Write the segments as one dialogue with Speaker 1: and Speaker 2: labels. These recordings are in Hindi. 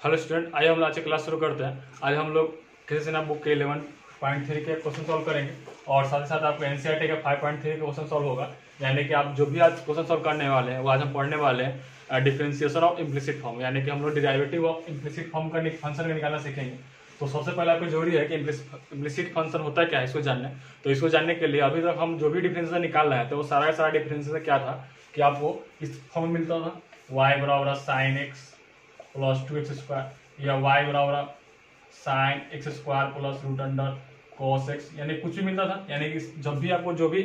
Speaker 1: हेलो स्टूडेंट, आइए हम आज से क्लास शुरू करते हैं। आज हम लोग क्रिएशन बुक के 11.3 के क्वेश्चन सॉल्व करेंगे और साथ ही साथ आपको एनसीईआरटी का 5.3 का क्वेश्चन सॉल्व होगा। यानी कि आप जो भी आज क्वेश्चन सॉल्व करने वाले हैं वो आज हम पढ़ने वाले हैं डिफरेंशिएशन ऑफ इम्प्लिसिट फॉर्म, यानी कि हम लोग डेरिवेटिव ऑफ इम्प्लिसिट फॉर्म का फंक्शन का निकालना सीखेंगे। तो सबसे पहले आपको जरूरी है कि इम्प्लिसिट फंक्शन होता है क्या है, इसको जानना है। तो इसको जानने के लिए अभी तक हम जो भी डिफरेंशिएशन निकाल रहे हैं तो वो सारा का सारा डिफरेंशिएशन क्या था कि आपको इस फॉर्म में मिलता था y बराबर sine x plus 2x square या y बराबर sine x square plus root under cos x, यानी कुछ भी मिलता था। यानी कि जब भी आपको जो भी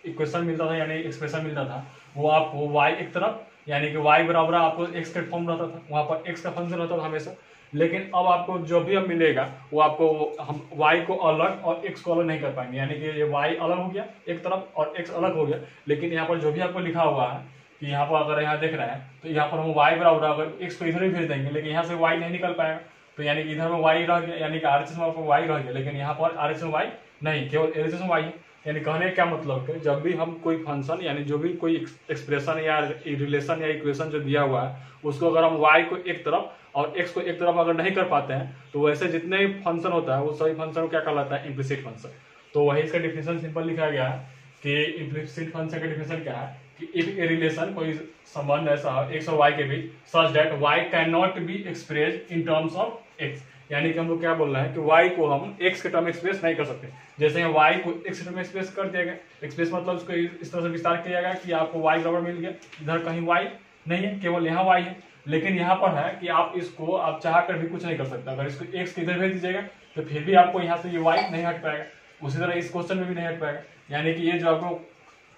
Speaker 1: इक्वेशन मिलता था यानी एक्सप्रेशन मिलता था वो आपको y एक तरफ यानी कि y बराबर आपको x का फॉर्म रहता था, वहां पर x का फंक्शन रहता था हमेशा। लेकिन अब आपको जो भी अब मिलेगा वो आपको हम y को अलग और x को अलग नहीं कर पाएंगे, यानी कि ये y अलग हो गया एक तरफ और x अलग हो गया। लेकिन यहाँ पर जो भी आपको लिखा हुआ है कि यहाँ पर अगर यहाँ देख रहे हैं तो यहाँ पर हम y बराबर अगर x को इधर ही भेज देंगे, लेकिन यहाँ से y नहीं निकल पाएगा। तो यानी कि इधर में y रह गया, यानी कि RHS में आपको y रह गया, लेकिन यहाँ पर RHS में y नहीं, केवल LHS में y है। यानी कहने का क्या मतलब है, जब भी हम कोई फंक्शन यानी जो भी कोई एक्सप्रेशन या रिलेशन या इक्वेशन जो दिया हुआ है उसको अगर हम y को एक तरफ और x को एक तरफ अगर नहीं कर पाते हैं तो वैसे जितने भी फंक्शन होता है वो सभी फंक्शन को क्या कहलाता है, इम्प्लिसिट फंक्शन। तो वही इसका डिफिनेशन सिंपल लिखा गया है कि इम्प्लिसिट फंक्शन का डिफिनेशन क्या है कि इफ ए रिलेशन कोई संबंध ऐसा x और y के बीच such that y can not be expressed in terms of x, यानी कि हम लोग क्या बोल रहे हैं कि y को हम x के टर्म एक्सप्रेस नहीं कर सकते। जैसे y को x के टर्म एक्सप्रेस कर दिया गया, एक्सप्रेस मतलब उसको इस तरह से विस्तार किया गया कि आपको y बराबर मिल गया, इधर कहीं y नहीं है, केवल यहाँ y है। लेकिन यहाँ पर है कि आप इसको आप चाह कर भी कुछ नहीं कर सकते। अगर इसको x के इधर भेज दीजिएगा तो फिर भी आपको यहाँ से ये y नहीं हट पाएगा, उसी तरह इस क्वेश्चन में भी नहीं हट पाएगा। यानी कि ये जो आपको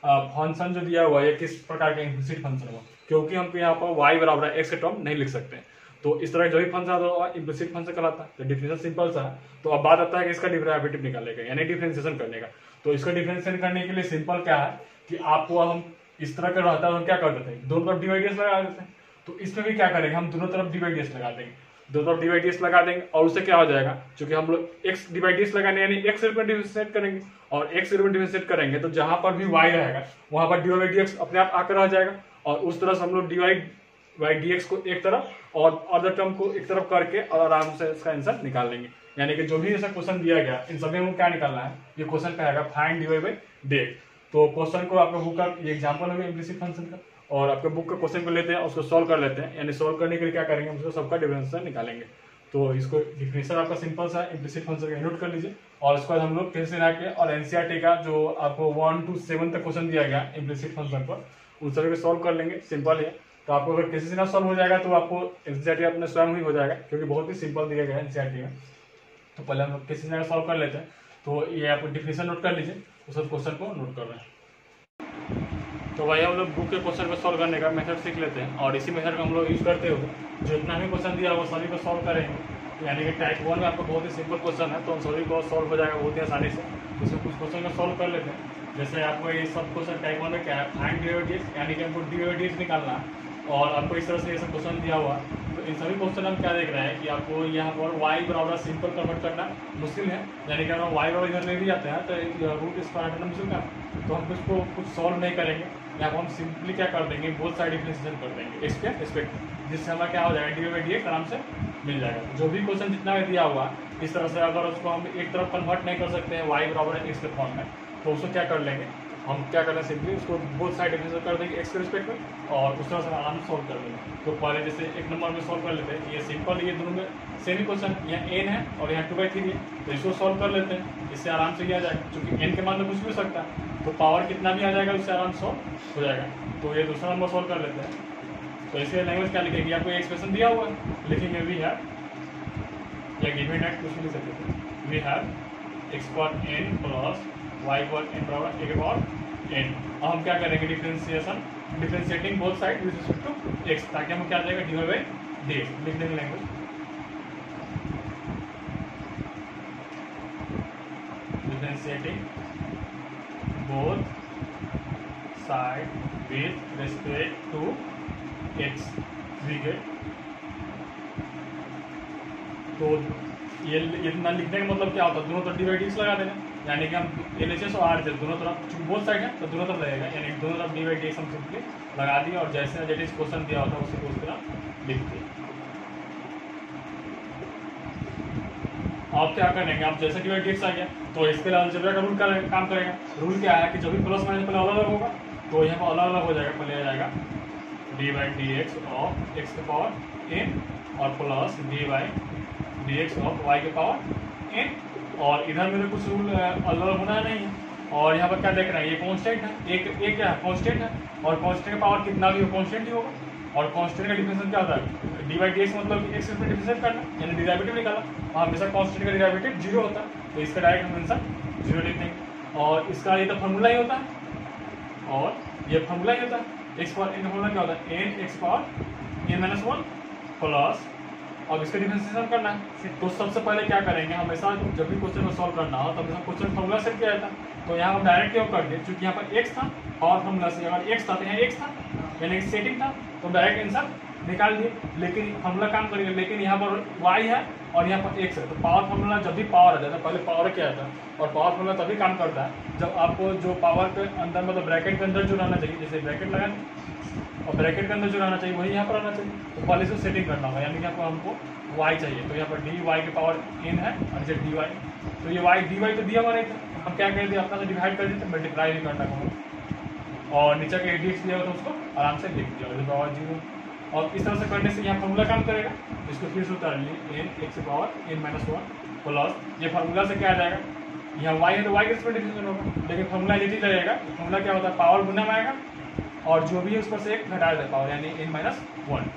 Speaker 1: फंक्शन जो दिया हुआ है किस प्रकार का इम्प्लिसिट फंक्शन हुआ, क्योंकि हम यहाँ पर y बराबर x के टर्म नहीं लिख सकते। तो इस तरह जो भी फंक्शन आता है इम्प्लिसिट फंक्शन कहलाता है। तो डिफिनेशन सिंपल सा है। तो अब बात आता है कि इसका डेरिवेटिव निकालने का यानी डिफरेंशिएशन करने का। तो इसका डिफरेंशिएशन करने के लिए सिंपल क्या है कि आपको हम इस तरह का रहता है हम क्या कर देते हैं, दोनों तरफ डिवाइडेस लगा देते हैं। तो इसमें भी क्या करेंगे, हम दोनों तरफ डिवाइडेस लगा देंगे, दोनों तरफ डिवाइडेस लगा देंगे और उससे क्या हो जाएगा, क्योंकि हम लोग x डिवाइडेस लगाने यानी x रूप में डिफरेंशिएट करेंगे और x रूप में डिफरेंशिएट करेंगे तो जहां पर भी y रहेगा वहां पर डिवाइड अपने आप आकर रह जाएगा और उस तरह से हम लोग डिवाइड बाई dx को एक तरफ और अदर टर्म को एक तरफ करके और आराम से इसका आंसर निकाल लेंगे। यानी कि जो भी ऐसा क्वेश्चन दिया गया इन सभी में क्या निकालना है, ये क्वेश्चन कहेगा फाइंड dy बाई dx। तो क्वेश्चन को आपका बुक का ये एग्जांपल होगा इम्प्लिसिट फंक्शन का, और आपके बुक का क्वेश्चन को लेते हैं उसको सॉल्व कर लेते हैं। यानी सॉल्व करने के लिए क्या करेंगे, हम उसको सबका डिफरेंशिएशन निकालेंगे। तो इसको डिफिनेशन आपका सिंपल सा इम्प्लिसिट फंक्शन का नोट कर लीजिए और उसके बाद हम लोग फिर से आके और एनसीईआरटी का जो आपको 1 to 7 तक क्वेश्चन दिया गया इम्प्लिसिट फंक्शन पर उन सभी को सॉल्व कर लेंगे। सिंपल है। तो आपको अगर किसी से ना सॉल्व हो जाएगा तो आपको एनसीईआरटी अपने स्वयं ही हो जाएगा, क्योंकि बहुत ही सिंपल दिया गया है एनसीईआरटी में। तो पहले हम लोग किसी से सॉल्व कर लेते हैं। तो ये आपको डिफिनेशन नोट कर लीजिए, उस क्वेश्चन को नोट कर रहे हैं। तो भाई हम लोग बुक के क्वेश्चन को सॉल्व करने का मेथड सीख लेते हैं और इसी मेथड को हम लोग यूज करते हुए जो इतना भी क्वेश्चन दिया वो सभी को सॉल्व करेंगे। यानी कि टाइप 1 में आपको बहुत ही सिंपल क्वेश्चन है तो हम सभी को सॉल्व हो जाएगा बहुत ही आसानी से। तो इसमें कुछ क्वेश्चन को सॉल्व कर लेते हैं। जैसे आपको ये सब क्वेश्चन टाइप 1 में क्या है, फाइंड डेरिवेटिव्स, यानी कि हमको डेरिवेटिव्स निकालना है और आपको इस तरह से ये सब क्वेश्चन दिया हुआ। तो इन सभी क्वेश्चन हम क्या देख रहे हैं कि आपको यहाँ पर y बराबर सिंपल कन्वर्ट करना मुश्किल है, यानी कि अगर y बराबर इधर ले भी जाते हैं तो रूट स्क्वायर हटाना मुश्किल का, तो हम इसको कुछ सॉल्व नहीं करेंगे। यहाँ पर हम सिंपली क्या कर देंगे, बोथ साइड डिफरेंशिएशन कर देंगे x के रिस्पेक्ट, जिससे हमारा क्या हो जाएगा dy बाई dx आराम से मिल जाएगा। जो भी क्वेश्चन जितना भी दिया हुआ इस तरह से अगर उसको हम एक तरफ कन्वर्ट नहीं कर सकते हैं y बराबर x के फॉर्म में, तो उसको क्या कर लेंगे, हम क्या करना सिंपली उसको बोथ साइड डिफरेंशिएट कर देंगे x के रिस्पेक्ट में और उस तरह से आराम से सॉल्व कर देंगे। तो पहले जैसे एक नंबर में सॉल्व कर लेते हैं, ये सिंपल, ये दोनों में सेम क्वेश्चन, यहाँ n है और यहाँ 2/3 है, तो इसको सॉल्व कर लेते हैं। इससे आराम से किया जाएगा, क्योंकि n के मान तो कुछ भी हो सकता है तो पावर कितना भी आ जाएगा उससे आराम से सॉल्व हो जाएगा। तो ये दूसरा नंबर सॉल्व कर लेते हैं। तो इसके लैंग्वेज क्या लिखेंगे, आपको एक्सप्रेशन दिया हुआ है, लिखेंगे वी हैव या गिवन एट कुछ भी लिख सकते थे, वी हैव x पर n प्लस y पर n बराबर a पर n। अब हम क्या करेंगे differentiating both side with respect to x, ताकि हम क्या आ जाएगा dy बाई dx लिख देंगे language. Differentiating both side with respect to x, we get. तो ये इतना लिखने का मतलब क्या होता है, दोनों तरफ डिवाइडेस लगा देना, यानी कि हम LHS और RHS दोनों तरफ, चूंकि बोथ साइड है तो दोनों तरफ रहेगा, यानी दोनों तरफ डिवाइडेस हम सिंपली लगा दिए और जैसे क्वेश्चन दिया होता है उसी को उस तरह लिख दिए। आप क्या करेंगे, आप जैसे डिवाइड डी एक्स आ गया तो इसके लिए अलजेब्रा का रूल काम करेगा। रूल क्या है कि जब भी प्लस माइनस पहले अलग अलग होगा तो यहाँ पर अलग अलग हो जाएगा। पहले आ जाएगा d by D x of x के पावर एन और plus d by D x of y के पावर एन, और इधर मेरे कुछ रूल अलग अलग होना नहीं है। और यहाँ पर क्या देख रहे हैं, ये कॉन्स्टेंट है, एक क्या है कॉन्स्टेंट है, और कॉन्स्टेंट का पावर कितना भी हो कॉन्स्टेंट ही होगा। और कॉन्स्टेंट का डिफरेंशियल क्या होता है, डी बाई डी एक्स मतलब कि एक्स में डिफरेंशिएट करना यानी डिराइवेटिव निकालना, और हमेशा कॉन्स्टेंट का डिराइवेटिव जीरो होता है, तो इसका डायरेक्ट हम आंसर जीरो लिख देंगे। और इसका ये तो फॉर्मूला ही होता है, और ये फॉर्मूला ही होता है। एक्स पावर एन का फॉर्मूला क्या होता है, n x power N minus one plus, अब इसका डिफरेंशिएशन करना है। तो सबसे पहले क्या करेंगे, हमेशा जब भी क्वेश्चन को सॉल्व करना हो तब हमेशा क्वेश्चन फॉर्मूला सेट किया जाता है। तो यहाँ हम डायरेक्ट क्यों कर दिए, क्योंकि यहाँ पर एक्स था और फॉर्मूला से अगर एक्स था तो यहाँ एक्स था यानी सेटिंग था, तो डायरेक्ट आंसर निकाल दिए। लेकिन फॉर्मूला काम करेगा, लेकिन यहाँ पर वाई है और यहाँ पर एक्स है, तो पावर फॉर्मूला जब भी पावर आ जाता है, पहले पावर क्या आता है, और पावर फॉर्मूला तभी काम करता है जब आपको जो पावर के अंदर मतलब ब्रैकेट के अंदर जो रहना चाहिए, जैसे ब्रैकेट लगा और ब्रैकेट के अंदर जो रहना चाहिए वही यहाँ पर आना चाहिए। तो पहले से सेटिंग करना होगा, यानी कि आपको हमको y चाहिए, तो यहाँ पर डी वाई के पावर n है और जैसे डी वाई, तो ये y डी वाई तो दिया हुआ नहीं था, हम क्या कर दिए अपना से डिवाइड कर देते, मल्टीप्लाई भी करना होगा, और नीचे का डी एक्स दिया हुआ था उसको आराम से लिख दिया जैसे पावर जीरो। और इस तरह से करने से यहाँ फॉर्मूला काम करेगा। इसको फिर से उतार लिए n x power N minus one plus, ये फार्मूला से क्या आ जाएगा, यहाँ y है तो y के रिस्पेक्ट डिफरेंशियल होगा, लेकिन फॉर्मूला यदि लगेगा, फॉर्मूला क्या होता है पावर गुना में आएगा और जो भी है उस पर से एक घटा देता पावर यानी एन माइनस वन।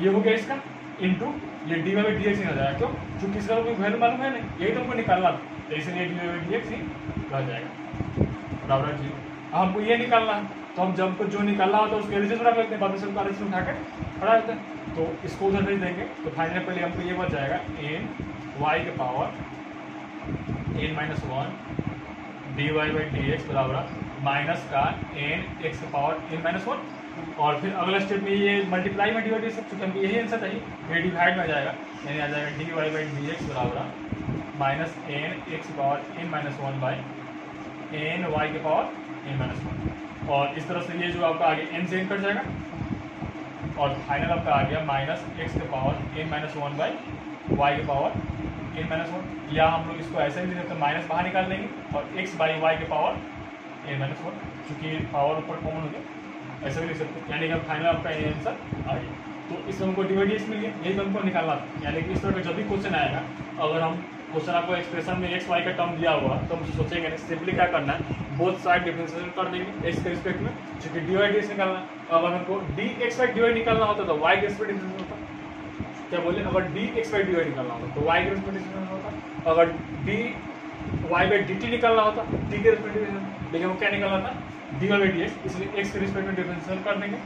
Speaker 1: ये हो गया इसका इनटू ये डी वाई डी एक्स ही हो जाएगा, क्यों, क्योंकि इसका कोई वैल्यू मालूम है नहीं, यही तो हमको निकालना था, तो इसलिए डी वाई डी एक्स ही रह जाएगा बराबर जीरो। हमको ये निकालना है, तो हम जब जो निकालना होता है उसके एलिजेस रख लेते हैं, बाद में सबका एलिजेस उठा के खड़ा देते हैं, तो इसको उधर भेज देंगे। तो फाइनल पहले हमको ये बच जाएगा एन वाई के power N minus one d Y by D x बराबर माइनस का एन एक्स के पावर एन माइनस वन, और फिर अगला स्टेप में ये मल्टीप्लाई में डिवाइड सब, चूँकि हमको यही आंसर चाहिए, ये डिवाइड में आ जाएगा, यानी आ जाएगा D Y by D x बराबर minus N x power N minus one by N Y के पावर एन माइनस वन। और इस तरह से ये जो आपका आगे एन से एन कट जाएगा, और फाइनल आपका आ गया माइनस एक्स के power N minus one by y के पावर एन माइनस वन, या हम लोग इसको ऐसे ही लिख सकते हैं, माइनस बाहर निकाल देंगे और एक्स बाई वाई के पावर एन माइनस वन, चूँकि पावर ऊपर कॉमन हो गया, ऐसे भी लिख सकते हैं, यानी कि फाइनल आपका ये आंसर आ गया। तो इसमें हमको डिवाइड मिल गया, यही तो हमको निकालना था। यानी कि इस तरह का जब भी क्वेश्चन आएगा, अगर हम क्वेश्चन आपको एक्सप्रेशन में एक्स वाई का टर्म दिया हुआ तो हम सोचेंगे नहीं, सिंपली क्या करना है, बोथ साइड डिफरेंशिएशन कर देंगे एक्स के रिस्पेक्ट में, क्योंकि डिवाइड एक्स निकालना है। अगर हमको डी एक्स बाई डिवाइड निकालना होता तो वाई के रिस्पेक्ट डिफरेंशिएशन होता, क्या बोले, अगर डी एक्स बाई डिवाइड निकालना होता तो वाई के रिस्पेक्ट डिफरेंशिएशन होता, अगर d Y by d t निकालना होता टी के रिस्पेक्ट डिफरेंशिएशन, लेकिन वो क्या निकालना था d Y by D x, इसलिए एक्स के रिस्पेक्ट में डिफरेंशिएशन कर देंगे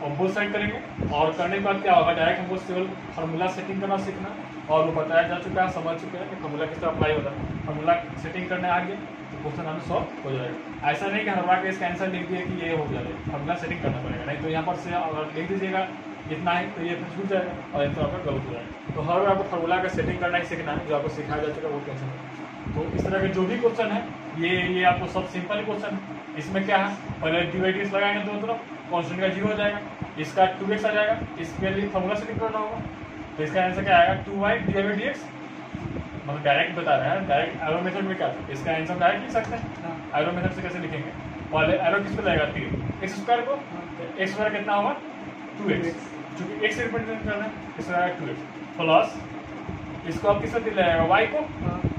Speaker 1: और बोथ साइड करेंगे। और करने के बाद क्या होगा, डायरेक्ट हमको केवल फार्मूला सेटिंग करना सीखना, और वो बताया जा चुका है, समझ चुके हैं कि फार्मूला किस तरह अप्लाई होता है। फार्मूला सेटिंग करने आ गए तो क्वेश्चन हमें सॉल्व हो जाएगा। ऐसा नहीं कि हर बार के इसका आंसर लिख दिए कि ये हो जाएगा, फार्मूला सेटिंग करना पड़ेगा, नहीं तो यहाँ पर से अगर लिख दीजिएगा इतना है तो ये फिर छूट जाएगा और आंसर आपका गलत हो जाएगा। तो हर बार आपको फार्मूला का सेटिंग करना ही सीखना है, जो आपको सिखाया जा चुका है वो टेंशन है। तो इस तरह के जो भी क्वेश्चन है ये आपको सब सिंपल क्वेश्चन है। इसमें क्या है, पहले डिवाइड लगाएंगे दोनों तरफ, कॉन्स्टेंट का जीरो हो जाएगा, इसका 2x आ जाएगा, इसके लिए फार्मूला सेटिंग करना होगा, तो इसका आंसर क्या आएगा 2y डिवाइड dx, मतलब डायरेक्ट बता रहे हैं, डायरेक्ट एरो मेथड में क्या है, इसका आंसर डायरेक्ट लिख सकते हैं। एरो मेथड से कैसे लिखेंगे, पहले एरो किस पे लगेगा 3 एक्स स्क्वायर को, तो एक्स स्क्वायर कितना होगा 2x, चूँकि x से रिप्रेजेंट करना है इसका आएगा 2x प्लस इसको आप किससे लगेगा y को,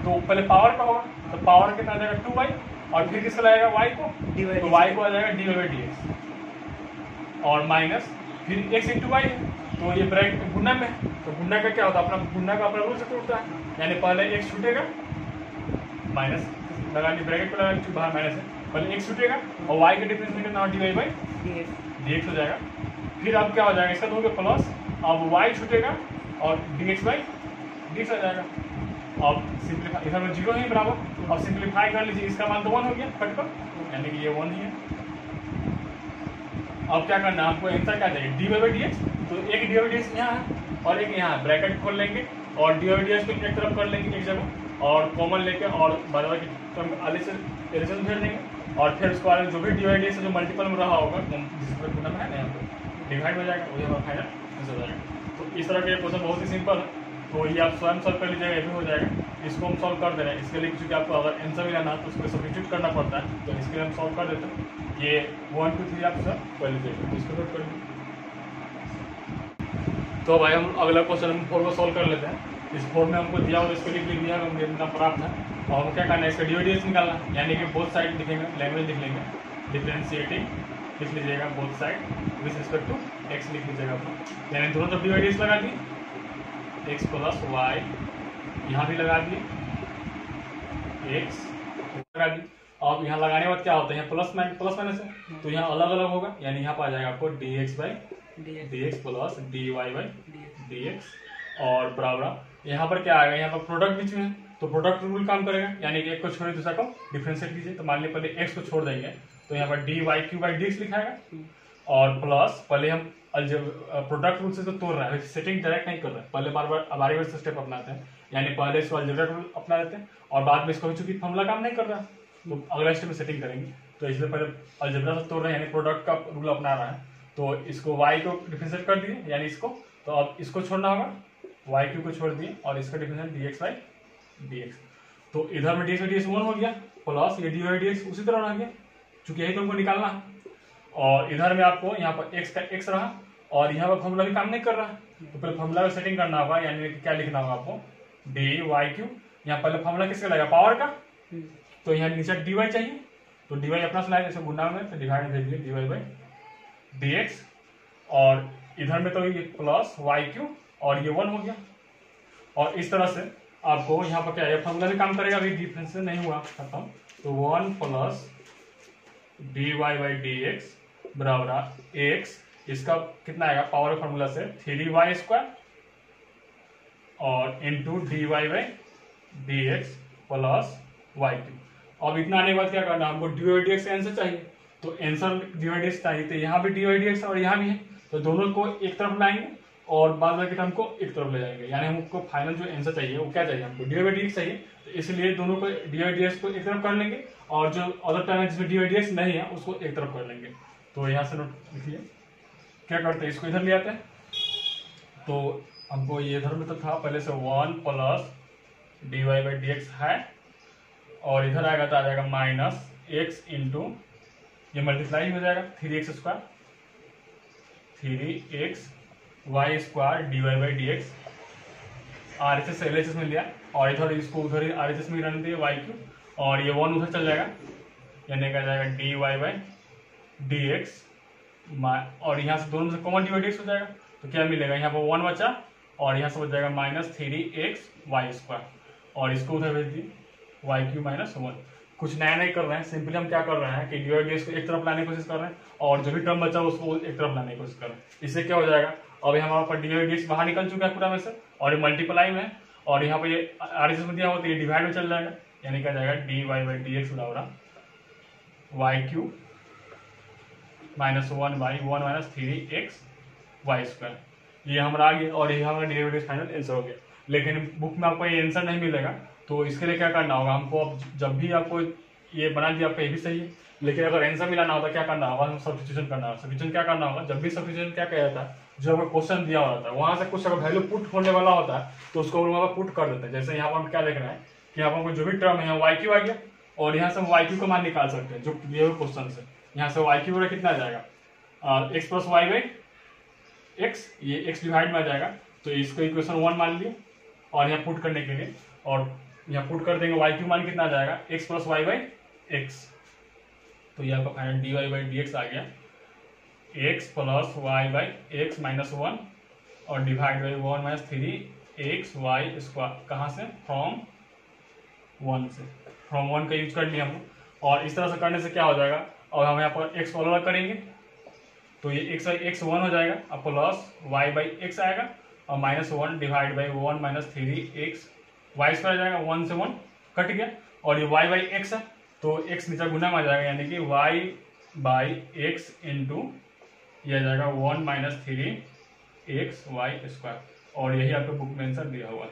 Speaker 1: तो पहले पावर का होगा, तो पावर कितना आ जाएगा 2y, और फिर किसका लगेगा y को, तो y को आ जाएगा डी वाई बाई dx, और माइनस फिर x इंटू वाई, तो ये ब्रैकेट गुना में, तो गुना का क्या होता है, अपना गुना का अपना रूल से टूटता है, यानी पहले x छूटेगा, माइनस लगा ली ब्रैकेट पे लगा, बाहर माइनस है, पहले x छूटेगा और y के डिफरेंस कितना डी वाई बाई dx हो जाएगा, फिर अब क्या हो जाएगा इसका दोगे प्लस, अब y छूटेगा और dx बाई dx आ जाएगा। अब सिंप्लीफाई, इधर में जीरो ही बराबर, अब सिंप्लीफाई कर लीजिए, इसका मान तो 1 हो गया कटकर, यानी कि ये 1 ही है। अब क्या करना है आपको, आंसर क्या चाहिए d Y by D x, तो एक डी वाई डी एक्स यहाँ है और एक यहाँ है, ब्रैकेट खोल लेंगे और डी वाई डी एक्स को एक तरफ कर लेंगे एक जगह, और कॉमन लेके और बराबर की टर्म आगे से एडिशन भेज देंगे, और फिर उसके बाद जो भी डी वाई डी एक्स जो मल्टीपल में रहा होगा जिसमें गुना में है ना, यहाँ पर डिवाइड हो जाएगा, वही हमारा फाइनल आंसर हो जाएगा। तो इस तरह के क्वेश्चन बहुत ही सिंपल है, तो ये आप स्वयं सॉल्व कर लीजिएगा, ये भी हो जाएगा। इसको हम सॉल्व कर दे रहे हैं, इसके लिए क्योंकि आपको अगर आंसर भी लाना है तो उसको सब्स्टिट्यूट करना पड़ता है, तो इसके लिए हम सॉल्व कर देते हैं। ये 1 2 3 आप सर कर लीजिएगा, इसको नोट कर लीजिए। तो भाई हम अगला क्वेश्चन हम 4 को सॉल्व कर लेते हैं। इस 4 में हमको दिया हुआ इसको लिख दिया हम इतना प्राप्त है, और हम क्या करना है, इसका डिवाइडेंस निकालना है, यानी कि बोथ साइड लिखेंगे, लैंग्वेज लिख लेंगे, डिफरेंशिएटिंग लिख लीजिएगा, both side with respect to x लिख लीजिएगा अपना, यानी दोनों तरफ डिवाइडेंस लगा दिए, एक्स प्लस वाई, यहाँ भी लगा दिए एक्स लगा दिए। अब यहाँ लगाने के बाद क्या होता है, यहाँ प्लस माइनस है, तो यहाँ अलग अलग होगा, यानी यहाँ पर आ जाएगा आपको d x by D x plus D Y by D x, और बराबर यहाँ पर क्या आएगा, यहाँ पर प्रोडक्ट बीच में है तो प्रोडक्ट रूल काम करेगा, यानी कि एक को छोड़िए दूसरा को डिफरेंशिएट कीजिए। तो मान लीजिए पहले एक्स को छोड़ देंगे तो यहाँ पर D Y Q by D X लिखाएगा, और प्लस पहले हम प्रोडक्ट रूल से तो तोड़ रहा है, सेटिंग डायरेक्ट नहीं कर रहा है, पहले बार बार से स्टेप अपनाते हैं, यानी पहले इसको अलजेब्रा रूल अपना देते हैं और बाद में इसको चूंकि फॉर्मूला काम नहीं कर रहा है तो अगला स्टेप में सेटिंग करेंगे। तो इसलिए पहले अलजेब्रा से तोड़ रहे हैं, यानी प्रोडक्ट का रूल अपना रहा है, तो इसको y को डिफरेंशिएट कर दिए, यानी इसको, तो अब इसको छोड़ना होगा, वाई क्यू को छोड़ दिए और इसका differentiate D x by D x. तो इधर में D x by D X 1 हो गया, प्लस ये डी वाई डी एक्स उसी तरह रह गया, चूंकि यही तो हमको निकालना है। और इधर में आपको यहाँ पर एक्स का एक्स रहा, और यहाँ पर फॉर्मूला भी काम नहीं कर रहा है, तो पहले फॉर्मूला का सेटिंग करना होगा, यानी क्या लिखना होगा आपको, डी वाई क्यू, यहाँ पहले फॉर्मूला किसका लगेगा, पावर का, तो यहाँ नीचे डी वाई चाहिए, तो डी वाई अपना सुनाया जैसे गुना में, तो डिवाइड भेज दिए d Y by D x, और इधर में तो ये प्लस वाई क्यू और ये 1 हो गया। और इस तरह से आपको यहाँ पर क्या है, फॉर्मूला भी काम करेगा, अभी डिफरेंस नहीं हुआ खत्म, तो 1 plus D Y by D x बराबर एक्स, इसका कितना आएगा पावर फॉर्मूला से 3y स्क्वायर और into D Y by D x plus y Q. अब इतना आने के बाद क्या करना, हमको d y d x answer चाहिए, तो answer d y d x चाहिए, तो यहाँ भी डी वाई डी एक्स और यहाँ भी है, तो दोनों को एक तरफ लाएंगे और बाद बाकी टर्म को एक तरफ ले जाएंगे, यानी हमको फाइनल जो आंसर चाहिए वो क्या चाहिए, हमको डी वाई डी एक्स चाहिए, तो इसलिए दोनों को डी वाई डी एक्स को एक तरफ कर लेंगे, और जो अदर टर्म है जिसमें डी वाई डी एक्स नहीं है उसको एक तरफ कर लेंगे। तो यहाँ से नोट लिखिए, क्या करते हैं, इसको इधर ले आते हैं, तो हमको ये इधर में तो था पहले से 1 plus D Y by D x है, और इधर आएगा तो आ जाएगा माइनस एक्स इंटू ये मल्टीप्लाई हो जाएगा 3x square 3x Y square d Y by D x, R H S L H S में लिया, और इधर इसको उधर ही आर एच एस में रहने दिए वाई क्यू, और ये 1 उधर चल जाएगा, यानी क्या जाएगा D Y by D x, और यहाँ से दोनों से common d y d x हो जाएगा, तो क्या मिलेगा, यहाँ पर 1 बचा और यहाँ से बच जाएगा माइनस 3x वाई स्क्वायर, और इसको उधर भेज दिए वाई क्यू माइनस 1। कुछ नया नहीं कर रहे हैं, सिंपली हम क्या कर रहे हैं कि डी वाई डी एक्स को एक तरफ लाने की कोशिश कर रहे हैं, और जो भी टर्म बचा उसको एक तरफ लाने की कोशिश कर रहे हैं। इससे क्या हो जाएगा, अब हमारे पास डी वाई डी एक्स बाहर निकल चुका है पूरा में से, और ये मल्टीप्लाई में, और यहाँ पर ये आर एच एस में दिया हो तो ये डिवाइड में चल जाएगा, यानी क्या जाएगा D Y by D x बराबर Y Q minus 1 by 1 minus 3x Y square, ये हमारा आ गया, और ये हमारा डेरिवेटिव फाइनल आंसर हो गया। लेकिन बुक में आपको ये आंसर नहीं मिलेगा, तो इसके लिए क्या करना होगा हमको, अब जब भी आपको ये बना दिया आपका ये भी सही है, लेकिन अगर आंसर मिलाना होता क्या करना होगा, हम सब्स्टिट्यूशन करना होगा। सब्स्टिट्यूशन क्या करना होगा, जब भी सब्स्टिट्यूशन क्या कहता था, जो अगर क्वेश्चन दिया होता है वहां से कुछ अगर वैल्यू पुट होने वाला होता है तो उसको वहां पर पुट कर देते हैं। जैसे यहाँ पर हम क्या देख रहे हैं कि यहाँ पर जो भी टर्म है वाई क्यू आ गया, और यहाँ से हम वाई क्यू का मान निकाल सकते हैं जो दिए हुए क्वेश्चन से। यहाँ से वाई क्यू कितना आ जाएगा, x plus Y by x, ये एक्स डिवाइड में आ जाएगा, तो इसको इक्वेशन 1 मान लिए, और यहाँ पुट करने के लिए, और यहाँ पुट कर देंगे वाई क्यू मान कितना आ जाएगा, x plus Y by X, तो ये आपका final D Y by D X आ गया, X plus Y by X minus 1 और divide by 1 minus 3x Y square, कहाँ से, फ्रॉम 1 से, फ्रॉम 1 का यूज कर लिया हम, और इस तरह से करने से क्या हो जाएगा, और हम यहाँ पर एक्स को अलग करेंगे तो ये एक्स बाई एक्स 1 हो जाएगा, और प्लस वाई बाई एक्स आएगा, और minus 1 divide by 1 minus 3x Y square आ जाएगा, 1 से 1 कट गया, और ये वाई बाई एक्स है तो एक्स नीचे गुना में आ जाएगा, यानी कि वाई बाई एक्स इंटू ये आ जाएगा 1 माइनस 3x वाई स्क्वायर, और यही आपको बुक में आंसर दिया हुआ है।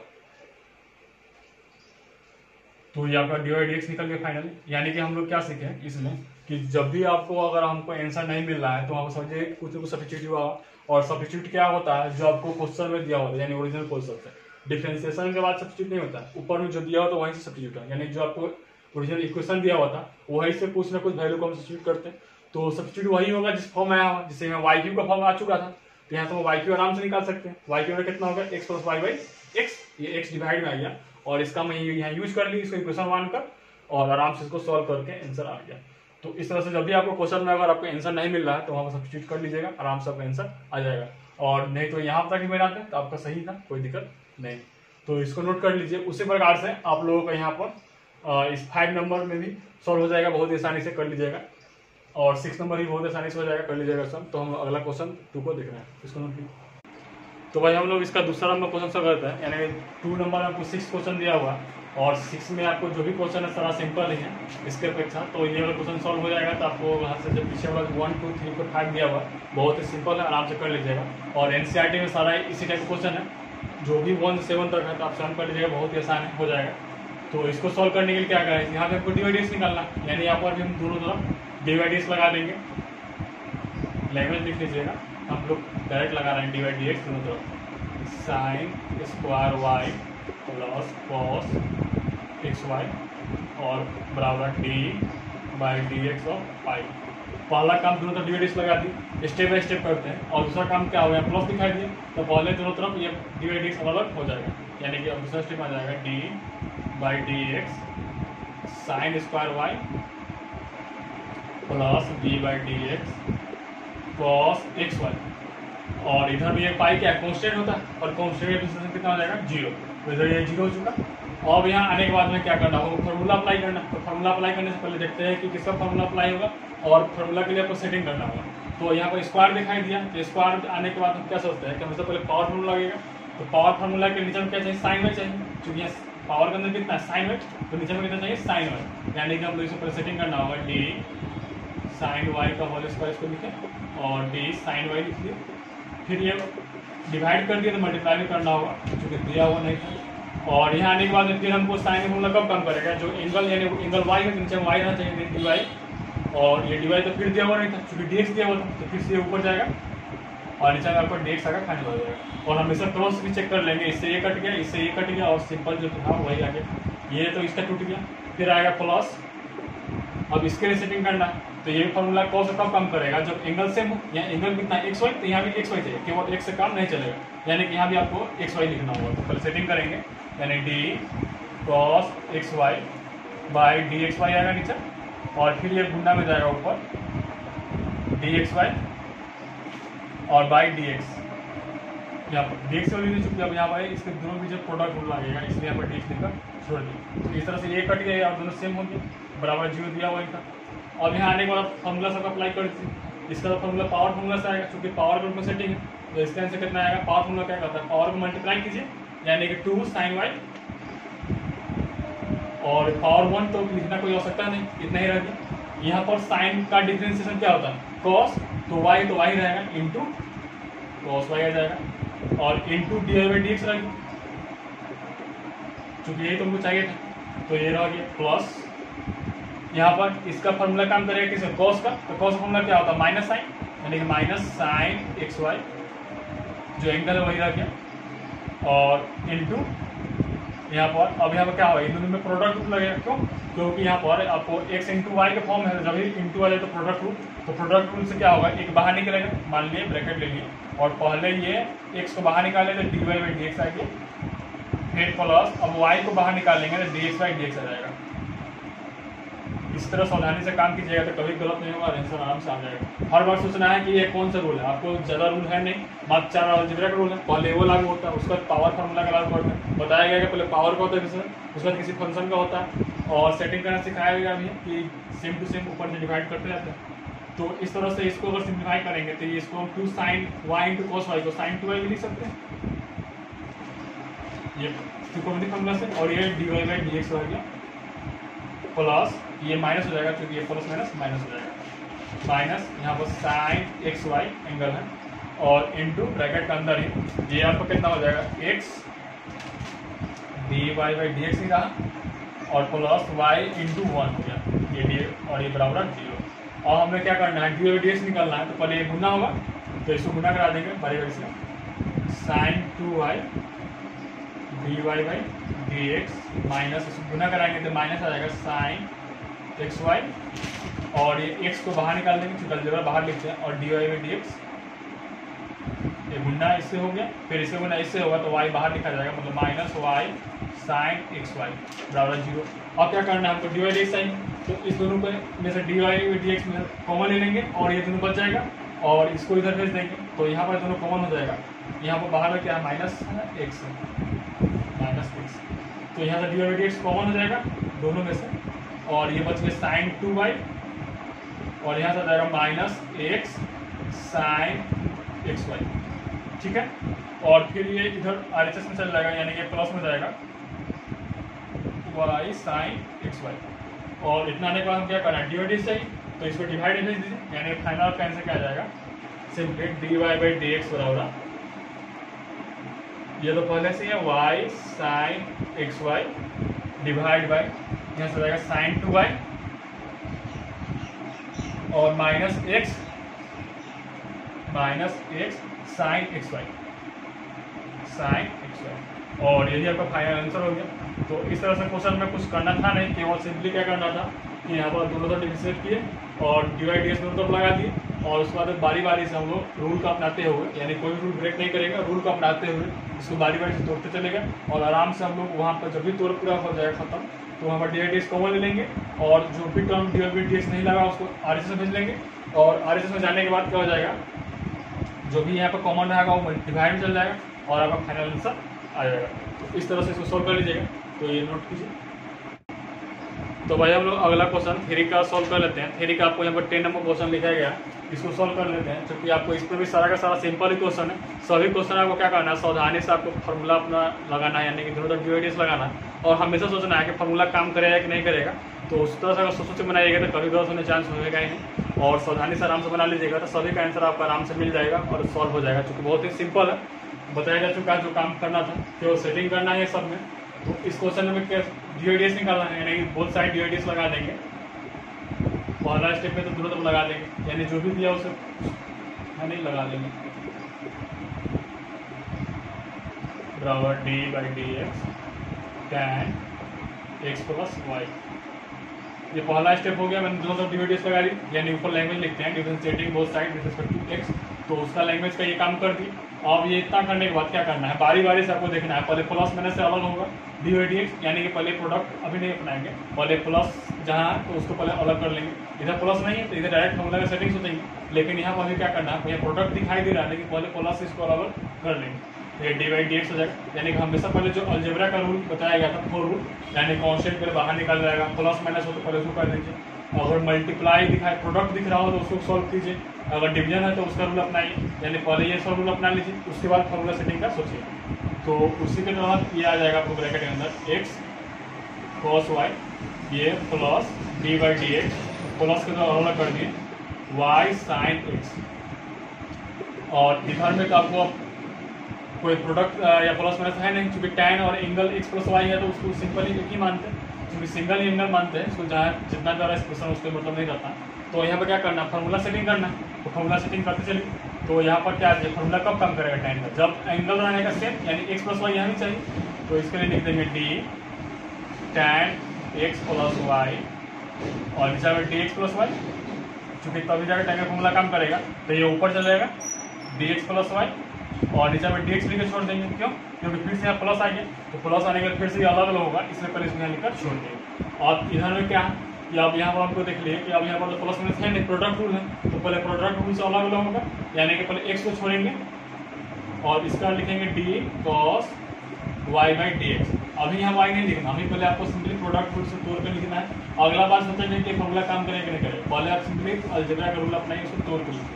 Speaker 1: तो ये आपका डी वाई डी एक्स निकल गया फाइनल। यानी कि हम लोग क्या सीखे इसमें कि जब भी आपको अगर हमको आंसर नहीं मिल रहा है तो आप समझिए कुछ सब्स्टिट्यूट हुआ, और सब्स्टिट्यूट क्या होता है, जो आपको क्वेश्चन में दिया होता है यानी ओरिजिनल क्वेश्चन से, डिफरेंशिएशन के बाद सब्स्टिट्यूट नहीं होता, ऊपर में जो दिया हो तो वहीं से सब्स्टिट्यूट है, यानी जो आपको ओरिजिनल इक्वेशन दिया हुआ था वहीं से कुछ ना कुछ वैल्यू को हम सब्स्टिट्यूट करते हैं, तो सब्स्टिट्यूट वही होगा जिस फॉर्म में आया हुआ, जिससे यहाँ वाई क्यू का फॉर्म आ चुका था, तो यहाँ से वाई क्यू आराम से निकाल सकते हैं। वाई क्यू में कितना होगा x plus Y by x, ये एक्स डिवाइड में आ गया और इसका मैं यहाँ यूज कर ली इसको इक्वेशन मानकर और आराम से इसको सॉल्व करके आंसर आ गया। तो इस तरह से जब भी आपको क्वेश्चन में अगर आपको आंसर नहीं मिल रहा है तो वहाँ पर सब्स्टिट्यूट कर लीजिएगा, आराम से आपका आंसर आ जाएगा, और नहीं तो यहाँ तक ही बनाते हैं तो आपका सही था, कोई दिक्कत नहीं। तो इसको नोट कर लीजिए। उसी प्रकार से आप लोगों का यहाँ पर इस 5 नंबर में भी सॉल्व हो जाएगा, बहुत आसानी से कर लीजिएगा, और 6 नंबर भी बहुत आसानी से हो जाएगा, कर लीजिएगा सब। तो हम अगला क्वेश्चन 2 को देख रहे हैं, इसको नोट कीजिए। तो भाई हम लोग इसका दूसरा नंबर क्वेश्चन सॉल्व करते हैं, यानी 2 नंबर में आपको 6 क्वेश्चन दिया हुआ और 6 में आपको जो भी क्वेश्चन है सारा सिंपल ही है इसके अपेक्षा। तो ये वाला क्वेश्चन सॉल्व हो जाएगा तो आपको वहाँ से जब पीछे वाला 1 2 3 4 5 दिया हुआ बहुत ही सिंपल है, आराम से कर लीजिएगा। और एनसीईआरटी में सारा इसी टाइप का क्वेश्चन है, जो भी 1 से 7 तक है तो आप सॉल्व कर लीजिएगा, बहुत ही आसान हो जाएगा। तो इसको सॉल्व करने के लिए क्या करें, यहाँ पे आपको डिवाइडेड निकालना, यानी यहाँ पर भी हम दोनों तरफ डिवाइडेड लगा देंगे, लैंग्वेज लिख लीजिएगा, हम लोग डायरेक्ट लगा रहे हैं डिवाइड डी एक्स दोनों तरफ, sine square Y plus cos x Y और बराबर D by D x of pi. पहला काम दोनों तरफ डिवाइडेड लगा दी, स्टेप बाय स्टेप करते हैं। और दूसरा काम क्या हो गया, प्लस दिखाई दिया, तो पहले दोनों तरफ ये डिवाइडेड अलग हो जाएगा, यानी कि अब दूसरा स्टेप आ जाएगा d by D x sine square Y plus d by D x cos x Y. और इधर भी एक पाई क्या कॉन्स्टेंट होता है, और कॉन्स्टेंट का डिस्टेंस कितना हो जाएगा 0, तो इधर ये 0 हो चुका। अब यहाँ आने के बाद में क्या करना होगा, फार्मूला अप्लाई करना। तो फार्मूला अप्लाई करने से पहले देखते हैं कि किसका फार्मूला अप्लाई होगा, और फार्मूला के लिए आपको सेटिंग करना होगा। तो यहाँ पर स्क्वायर दिखाई दिया, तो स्क्वायर आने के बाद हम क्या सोचते हैं कि हमसे पहले पावर फार्मूला लगेगा, तो पावर फार्मूला के नीचे में क्या चाहिए, साइन वाई चाहिए, क्योंकि यहाँ पावर के अंदर कितना है साइन वाई, तो नीचे में कितना चाहिए साइन वाई, यानी कि हम लोग इसको पहले सेटिंग करना होगा डी साइन वाई का होल स्क्वायर इसको लिखे और डी साइन वाई लिख दिए, फिर ये डिवाइड कर दिया तो मल्टीप्लाई भी करना होगा क्योंकि दिया हुआ नहीं था। और यहाँ आने के बाद फिर हमको साइन फॉर्मूला कब काम करेगा, जो एंगल यानी एंगल वाई है तो नीचे वाई रहना चाहिए डी वाई, और ये डी वाई तो फिर दिया हुआ नहीं था क्योंकि डी एक्स दिया हुआ था, तो फिर से ऊपर जाएगा और नीचे में आपको डी एक्स आएगा, फाइनल हो जाएगा। और हम इसे क्रॉस भी चेक कर लेंगे, इससे ये कट गया, इससे ये कट गया, और सिंपल जो था वही आ गया, ये तो इसका टूट गया, फिर आएगा प्लस। अब इसके लिए सेटिंग करना है, तो ये फार्मूला कौन सा कब काम करेगा, जब एंगल सेम हो, यहाँ एंगल कितना एक्स वाई, तो यहाँ भी एक्स वाई चाहिए, केवल एक्स से काम नहीं चलेगा, यानी कि यहाँ भी आपको एक्स वाई लिखना होगा। तो पहले सेटिंग करेंगे, यानी d cos x y by D x y आएगा नीचे, और फिर ये गुना में जाएगा ऊपर डी एक्स वाई और बाई डी एक्स, यहाँ पर डी एक्स वाली चुकी, अब यहाँ पर इसके दोनों बीच प्रोडक्ट रूल लगेगा, इसलिए यहाँ पर डी एक्स लिखकर छोड़ दिए। तो इस तरह से ये कट गया और दोनों सेम हो गए, बराबर 0 दिया हुआ इनका। अब यहाँ आने के बाद फॉर्मूला सब अप्लाई कर दीजिए, इसका तो फॉर्मूला पावर फॉर्मूला से आएगा, क्योंकि पावर ग्रुप में सेटिंग है, तो इसके आंसर कितना आएगा, पावर फॉर्मूला क्या करता है, पावर को मल्टीप्लाई कीजिए, यानी कि 2 साइन वाई, और पावर 1 तो लिखना कोई आवश्यकता नहीं, इतना ही रह गया। यहाँ पर साइन का डिफरेंशिएशन क्या होता है, कॉस, तो वाई रहेगा इंटू कॉस वाई आ जाएगा, और into D Y by D x रहेगा, चूंकि यही तुमको चाहिए था, तो ये रह गया प्लस। यहाँ पर इसका फॉर्मूला काम करेगा किसका, कॉस का, तो कॉस फॉर्मूला क्या होता है माइनस साइन, यानी कि माइनस साइन एक्स वाई, जो एंगल है वही रह गया, और इंटू यहाँ पर। अब यहाँ पर क्या होगा, इन दोनों में प्रोडक्ट रूल लगेगा, क्यों, क्योंकि यहाँ पर आपको एक्स इंटू वाई का फॉर्म है, जब इंटू आ जाए तो प्रोडक्ट रूल, तो प्रोडक्ट रूल से क्या होगा, एक बाहर निकलेगा, मान लिए ब्रैकेट ले लिए, और पहले ये एक्स को बाहर निकाले तो D Y by D X आएगी, फिर प्लस, अब वाई को बाहर निकालेंगे तो D x by D X आ जाएगा। इस तरह सावधानी से काम कीजिएगा तो कभी गलत नहीं होगा, आंसर आराम से आ जाएगा। हर बार सोचना है कि ये कौन सा रूल है, आपको ज़्यादा रूल है नहीं, मात्र 4 अलजेब्रा का रूल है, पहले वो लागू होता है, उसका पावर फार्मूला का लागू करता है, बताया गया कि पहले पावर का होता है, उसके बाद किसी फंक्शन का होता है, और सेटिंग करना सिखाया गया भी कि सेम टू सेम ऊपर से डिवाइड करते जाते हैं। तो इस तरह से इसको अगर सिंप्लीफाई करेंगे तो ये इसको हम 2 sine y into cos y को साइन 2 वाई भी लिख सकते हैं, ये त्रिकोणमिति फॉर्मूला से, और ये D Y by D x हो गया, प्लस ये माइनस हो जाएगा क्योंकि ये प्लस माइनस माइनस हो जाएगा, माइनस यहाँ पर साइन एक्स वाई एंगल है, और इंटू ब्रैकेट के अंदर ही ये आपको कितना हो जाएगा X D Y by D X ही रहा, और प्लस वाई इंटू 1 हो गया, ये डी और ये बराबर 0। और हमें क्या करना है, डी वाई डी एक्स निकालना है, तो पहले ये गुना होगा, तो इसको गुना करा देंगे बारी बारी से, sine 2 y d Y by D x minus, इसको गुना कराएंगे तो माइनस आ जाएगा साइन एक्स वाई, और ये एक्स को बाहर निकाल देंगे चूँकि अलजेब्रा बाहर लिखते हैं, और D Y by D x, ये गुना इससे हो गया, फिर इससे गुना इससे होगा तो y बाहर लिखा जाएगा, मतलब minus y sine x y बराबर 0। अब क्या करना है हमको, डी वाई डी एक्स चाहिए, तो इस दोनों को में से डी वाई डी एक्स में कॉमन ले लेंगे और ये दोनों बच जाएगा, और इसको इधर भेज देंगे तो यहाँ पर दोनों कॉमन हो जाएगा। यहाँ पर बाहर में क्या है, माइनस एक्स, तो यहाँ से d y d x common हो जाएगा दोनों में से, और ये बच गए साइन 2y, और यहाँ से आ जाएगा minus x sine x y, ठीक है। और फिर ये इधर RHS में चल जाएगा, यानी कि प्लस में जाएगा y साइन एक्स वाई, और इतना आने के बाद हम क्या करना है, डी वाई डी चाहिए तो इसको डिवाइड भेज दीजिए, यानी फाइनल का आंसर क्या आ जाएगा, simply d Y by D x बराबर, ये तो पहले से है y sine x y divide by, यहाँ से जाएगा साइन 2y और minus x sine x Y, और यही आपका फाइनल आंसर हो गया। तो इस तरह से क्वेश्चन में कुछ करना था नहीं, केवल सिंपली क्या करना था कि यहाँ पर दोनों तरफ डिफरेंशिएट किए और डिवाइड डी एक्स दोनों तरफ लगा दिए, और उसके बाद बारी बारी से हम लोग रूल को अपनाते हुए, यानी कोई रूल ब्रेक नहीं करेगा, रूल को अपनाते हुए इसको बारी बारी से तोड़ते चलेगा, और आराम से हम लोग वहाँ पर जब भी तोड़ पूरा हो जाएगा खत्म तो वहाँ पर D y d x common ले लेंगे, और जो भी term d y d x नहीं लगा उसको RHS में भेज लेंगे, और RHS में जाने के बाद क्या हो जाएगा, जो भी यहाँ पर कॉमन रहेगा वो डिवाइड में चल जाएगा और आपका फाइनल आंसर आ जाएगा। तो इस तरह से इसको सॉल्व कर लीजिएगा, तो ये नोट कीजिए। तो भाई हम लोग अगला क्वेश्चन थ्री का सॉल्व कर लेते हैं। थ्री का आपको यहाँ पर 10 नंबर क्वेश्चन लिखा गया, इसको सॉल्व कर लेते हैं, क्योंकि आपको इस पर भी सारा का सारा सिंपल ही क्वेश्चन है। सभी क्वेश्चन आपको क्या करना है, सावधानी से आपको फार्मूला अपना लगाना है, यानी कि दोनों तरफ डिवाइडेस लगाना है, और हमेशा सोचना है कि फार्मूला काम करेगा कि नहीं करेगा। तो उस तरह से अगर सोच से बनाइएगा तो कभी गलत होने चांस होगा ही नहीं, और सावधानी से आराम से बना लीजिएगा तो सभी का आंसर आपको आराम से मिल जाएगा और सॉल्व हो जाएगा, क्योंकि बहुत ही सिंपल है, बताया जा चुका है जो काम करना था, केवल सेटिंग करना है सब में। तो इस क्वेश्चन में क्या डिवाइडेस निकालना है, यानी कि बोथ साइड डिवाइडेस लगा देंगे, पहला स्टेप में तो दोनों तरफ लगा देंगे, यानी जो भी दिया उसे यानी लगा देंगे, बराबर D by D x tan x plus y. ये पहला स्टेप हो गया, मैंने दोनों तरफ डिवाइडेस लगा दी, यानी ऊपर लैंग्वेज लिखते हैं differentiating both side with respect to x, तो उसका लैंग्वेज का ये काम कर दी। अब ये इतना करने के बाद क्या करना है, बारी बारी से आपको देखना है, पहले प्लस माइनस से अलग होगा डी बाई डी एक्स, यानी कि पहले प्रोडक्ट अभी नहीं अपनाएंगे, पहले प्लस जहाँ है तो उसको पहले अलग कर लेंगे, इधर प्लस नहीं है तो इधर डायरेक्ट फॉर्मूला में सेटिंग्स हो जाएंगे, लेकिन यहाँ पर क्या करना है, यहाँ प्रोडक्ट दिखाई दे रहा है लेकिन पहले प्लस इसको अलग कर लेंगे, ये डी बाई डी एक्स हो जाएगा, यानी कि हमेशा पहले जो अलजेब्रा का रूल बताया गया था 4 रूल, यानी कॉन्स्टेंट पहले बाहर निकाल जाएगा, प्लस माइनस हो तो पहले उसको कर दीजिए, अगर मल्टीप्लाई दिखाए प्रोडक्ट दिख रहा हो तो उसको सॉल्व कीजिए, अगर डिवीजन है तो उसका रूल अपनाइए, यानी पहले ये सब रूल अपना लीजिए, उसके बाद फॉर्मूला सेटिंग का सोचिए। तो उसी के तहत ये आ जाएगा आपको ब्रैकेट के अंदर एक्स कॉस वाई, ये plus d by D x, plus के तो अलग कर दिए वाई साइन एक्स, और इधर में तो आपको कोई प्रोडक्ट या प्लस माइनस है नहीं, क्योंकि टैन और एंगल एक्स प्लस वाई है तो उसको सिंपली एक ही मानते हैं, क्योंकि सिंगल ही एंगल मानते हैं, इसको जहाँ जितना ज़्यादा एक्सप्रेशन उसको मतलब नहीं रहता। तो यहाँ पर क्या करना है, फार्मूला सेटिंग करना है, तो फार्मूला सेटिंग करते चलिए। तो यहाँ पर क्या है, फार्मूला कब काम करेगा टैन का, जब एंगल रहेगा सेम, यानी एक्स प्लस वाई यहाँ भी चाहिए, तो इसके लिए लिख देंगे d tan x plus Y, और नीचे में डी एक्स प्लस वाई, चूँकि तभी जाकर टैन का फार्मूला काम करेगा, तो ये ऊपर चल जाएगा डी एक्स प्लस वाई, और नीचे में डी एक्स लिखकर छोड़ देंगे, क्यों, क्योंकि फिर से यहाँ प्लस आ गया, तो प्लस आने के बाद फिर से अलग अलग होगा, इसलिए पहले इसमें लिखकर छोड़ देंगे। और इधर में क्या है, कि अब यहाँ पर हमको देख लिए कि अब यहाँ पर तो प्लस माइनस है नहीं, प्रोडक्ट रूल है, तो पहले प्रोडक्ट रूल से अलग अलग होगा, यानी कि पहले एक्स को छोड़ेंगे और इसका लिखेंगे d cos y by D x. अभी यहाँ वाई नहीं लिखना, अभी पहले आपको सिंपली प्रोडक्ट रूल से तोड़ कर लिखना है। अगला बात सोचेंगे कि फॉर्मूला काम करेगा नहीं करेगा, पहले आप सिंपली अलजेब्रा का रूल अपनाएंगे, उसको तोड़ कर लीजिए,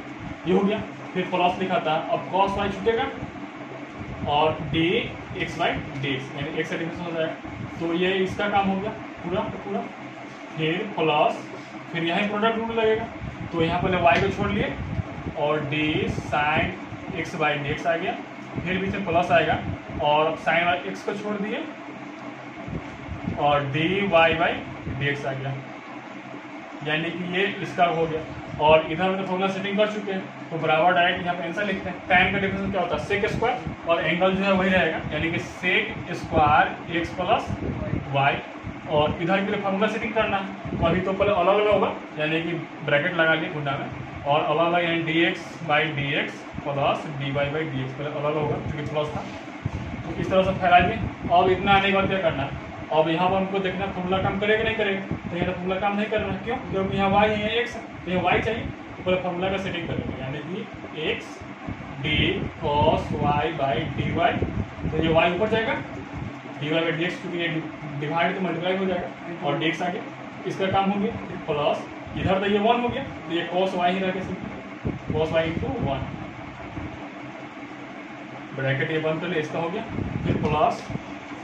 Speaker 1: ये हो गया। फिर प्लस लिखा था, अब कॉस वाई छूटेगा और D x by D x, यानी एक्स का डिफरेंस हो जाएगा, तो ये इसका काम हो गया पूरा तो पूरा। फिर प्लस, फिर यहाँ प्रोडक्ट रूल लगेगा, तो यहाँ पहले y को छोड़ लिए और D sine X by D X आ गया, फिर बीच में प्लस आएगा और साइन वाई एक्स को छोड़ दिए और D Y by D X आ गया, यानी कि ये इसका हो गया। और इधर हम फॉर्मूला सेटिंग कर चुके हैं, तो बराबर डायरेक्ट यहाँ पे आंसर लिखते हैं। tan का डिफरेंस क्या होता है सेक स्क्वायर, और एंगल जो है वही रहेगा, यानी कि sec square x plus Y. और इधर के लिए फॉर्मूला सेटिंग करना है, तो अभी तो पहले अलग अलग होगा, यानी कि ब्रैकेट लगा लिए गुंडा में, और अलग अलग यानी d x by D x plus D Y by D x, पहले अलग होगा क्योंकि प्लस था। तो इस तरह से फैलाइए। अब इतना आने के बाद क्या करना है, अब यहाँ पर हमको देखना फॉर्मूला काम करेगा नहीं करेगा, तो यहाँ फॉर्मूला काम नहीं करना है, क्यों? क्योंकि यहाँ वाई है एक्स, तो यहाँ वाई चाहिए, तो पहले फॉर्मूला का सेटिंग करेंगे, यानी कि x d cos y by d y, तो ये वाई ऊपर जाएगा, D Y by D x, क्योंकि ये डिवाइड तो मल्टीप्लाई हो जाएगा, और डी एक्स आगे इसका काम हो गया, प्लस इधर तो ये 1 हो गया, तो ये कॉस वाई ही रखे, कॉस वाई इंटू 1, ब्रैकेट ये बंद कर लिया, इसका हो गया, फिर प्लस,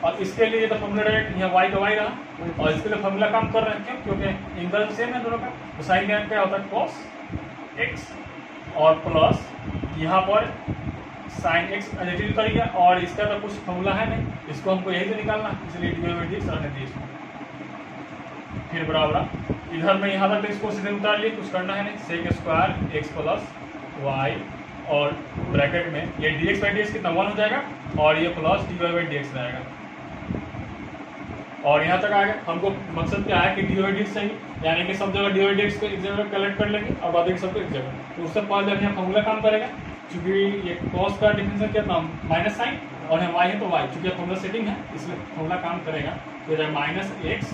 Speaker 1: और इसके लिए तो फॉर्मूला डायरेक्ट यहाँ वाई का वाई रहा, और इसके लिए फॉर्मूला काम कर रहे हैं, क्यों? क्योंकि एंगल सेम है दोनों का, तो साइन क्या होता है कॉस एक्स, और प्लस यहाँ पर साइन एक्स एडिटिव करिए, और इसका तो कुछ फॉर्मूला है नहीं, इसको हमको यही से निकालना, इसलिए डिवाइड रहने दिए इसको। फिर बराबर इधर में यहाँ तक तो इसको सीधे उतार लिए, कुछ करना है नहीं, sec square x plus Y, और ब्रैकेट में ये d x by D x कितना 1 हो जाएगा, और ये plus D Y by D x रहेगा। और यहाँ तक आ गया, हमको मकसद क्या है कि डी वाई डी एक्स चाहिए, यानी कि सब जगह डी वाई डी एक्स को एक जगह कलेक्ट कर लेंगे और बाकी सबको एक जगह, तो उससे पहले जब यहाँ फॉर्मूला काम करेगा, क्योंकि ये कॉस का डिफरेंस कितना माइनस साइन, और यहाँ वाई है तो वाई, क्योंकि फॉर्मूला सेटिंग है इसलिए फॉर्मूला काम करेगा, तो जब माइनस एक्स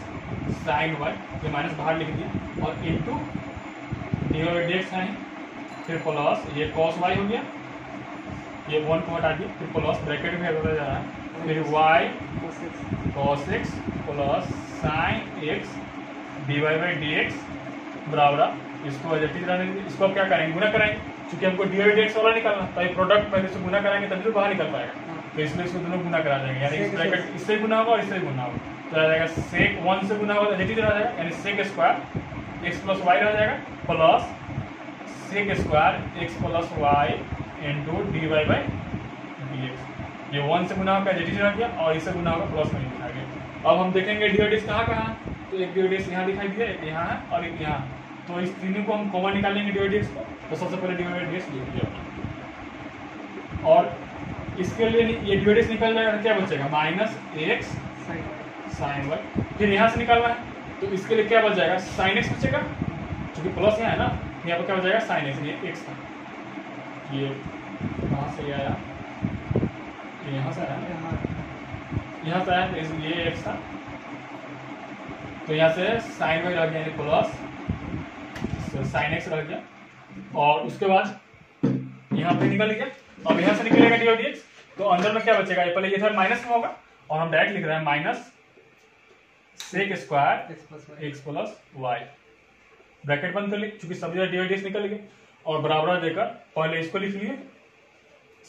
Speaker 1: साइन वाई, ये माइनस बाहर लिख दिया, और into D Y by D x है, फिर प्लस ये कॉस वाई हो गया, ये 1 को हटा दिया, फिर प्लस ब्रैकेट में होता जा रहा है, फिर y cos x plus sine x D Y by D x बराबर, इसको एडजस्टिव रहने दीजिए। इसको क्या करेंगे, गुना कराएंगे, क्योंकि हमको डी वाई डी एक्स वाला निकालना, तो ये प्रोडक्ट पहले से गुना कराएंगे तभी तो बाहर निकल पाएगा, तो इसलिए इसको दोनों गुना करा देंगे, यानी इस ब्रैकेट इससे गुना होगा और इससे गुना होगा, तो आ जाएगा सेक 1 से गुना होगा एडजस्टिव रह जाएगा, यानी sec square x plus y रह जाएगा, plus sec square x plus Y into D Y by D x, ये 1 से गुना होगा एडजस्टिव रह गया, और इससे गुना होगा प्लस में लिखा गया। अब हम देखेंगे डी वाई डी एक्स कहाँ कहाँ है, तो एक डी वाई डी एक्स यहाँ दिखाई दिया, एक यहाँ है और एक यहाँ, तो इस तीनों को हम कॉमन निकालेंगे डी वाई डी एक्स को, तो सबसे पहले डी वाई डी एक्स लिख दिया, और इसके लिए ये डी वाई डी एक्स निकल जाएगा, क्या बचेगा माइनस एक्स साइन वाई, फिर यहाँ से निकालना है, तो इसके लिए क्या बच जाएगा साइन एक्स बचेगा, क्योंकि प्लस यहाँ है ना, यहाँ पर क्या हो जाएगा साइन एक्स, ये एक्स था, ये कहाँ से आया, ये यहाँ से आया, यहाँ से आया, तो ये एक्स था, तो यहाँ से साइन वाई रह गया, यानी प्लस साइन एक्स रह गया, और उसके बाद यहाँ पे निकल गया, अब यहाँ से निकलेगा डी वाई डी एक्स, तो अंदर में क्या बचेगा, ये पहले ये इधर माइनस में होगा, और हम डायरेक्ट लिख रहे हैं minus sec square x plus y, bracket बंद कर लिए, क्योंकि सब जगह डी वाई डी एक्स निकल गए, और बराबर देकर पहले इसको लिख लिए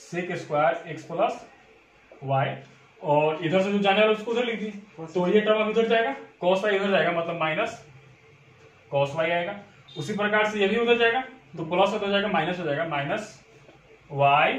Speaker 1: sec square x plus Y, और इधर से जो जाने वाला उसको उधर लिख दिए, तो ये टर्म अब इधर जाएगा, कॉस वाई इधर जाएगा, मतलब माइनस कॉस वाई आएगा, उसी प्रकार से ये भी उधर जाएगा, तो प्लस हो जाएगा माइनस हो जाएगा, माइनस वाई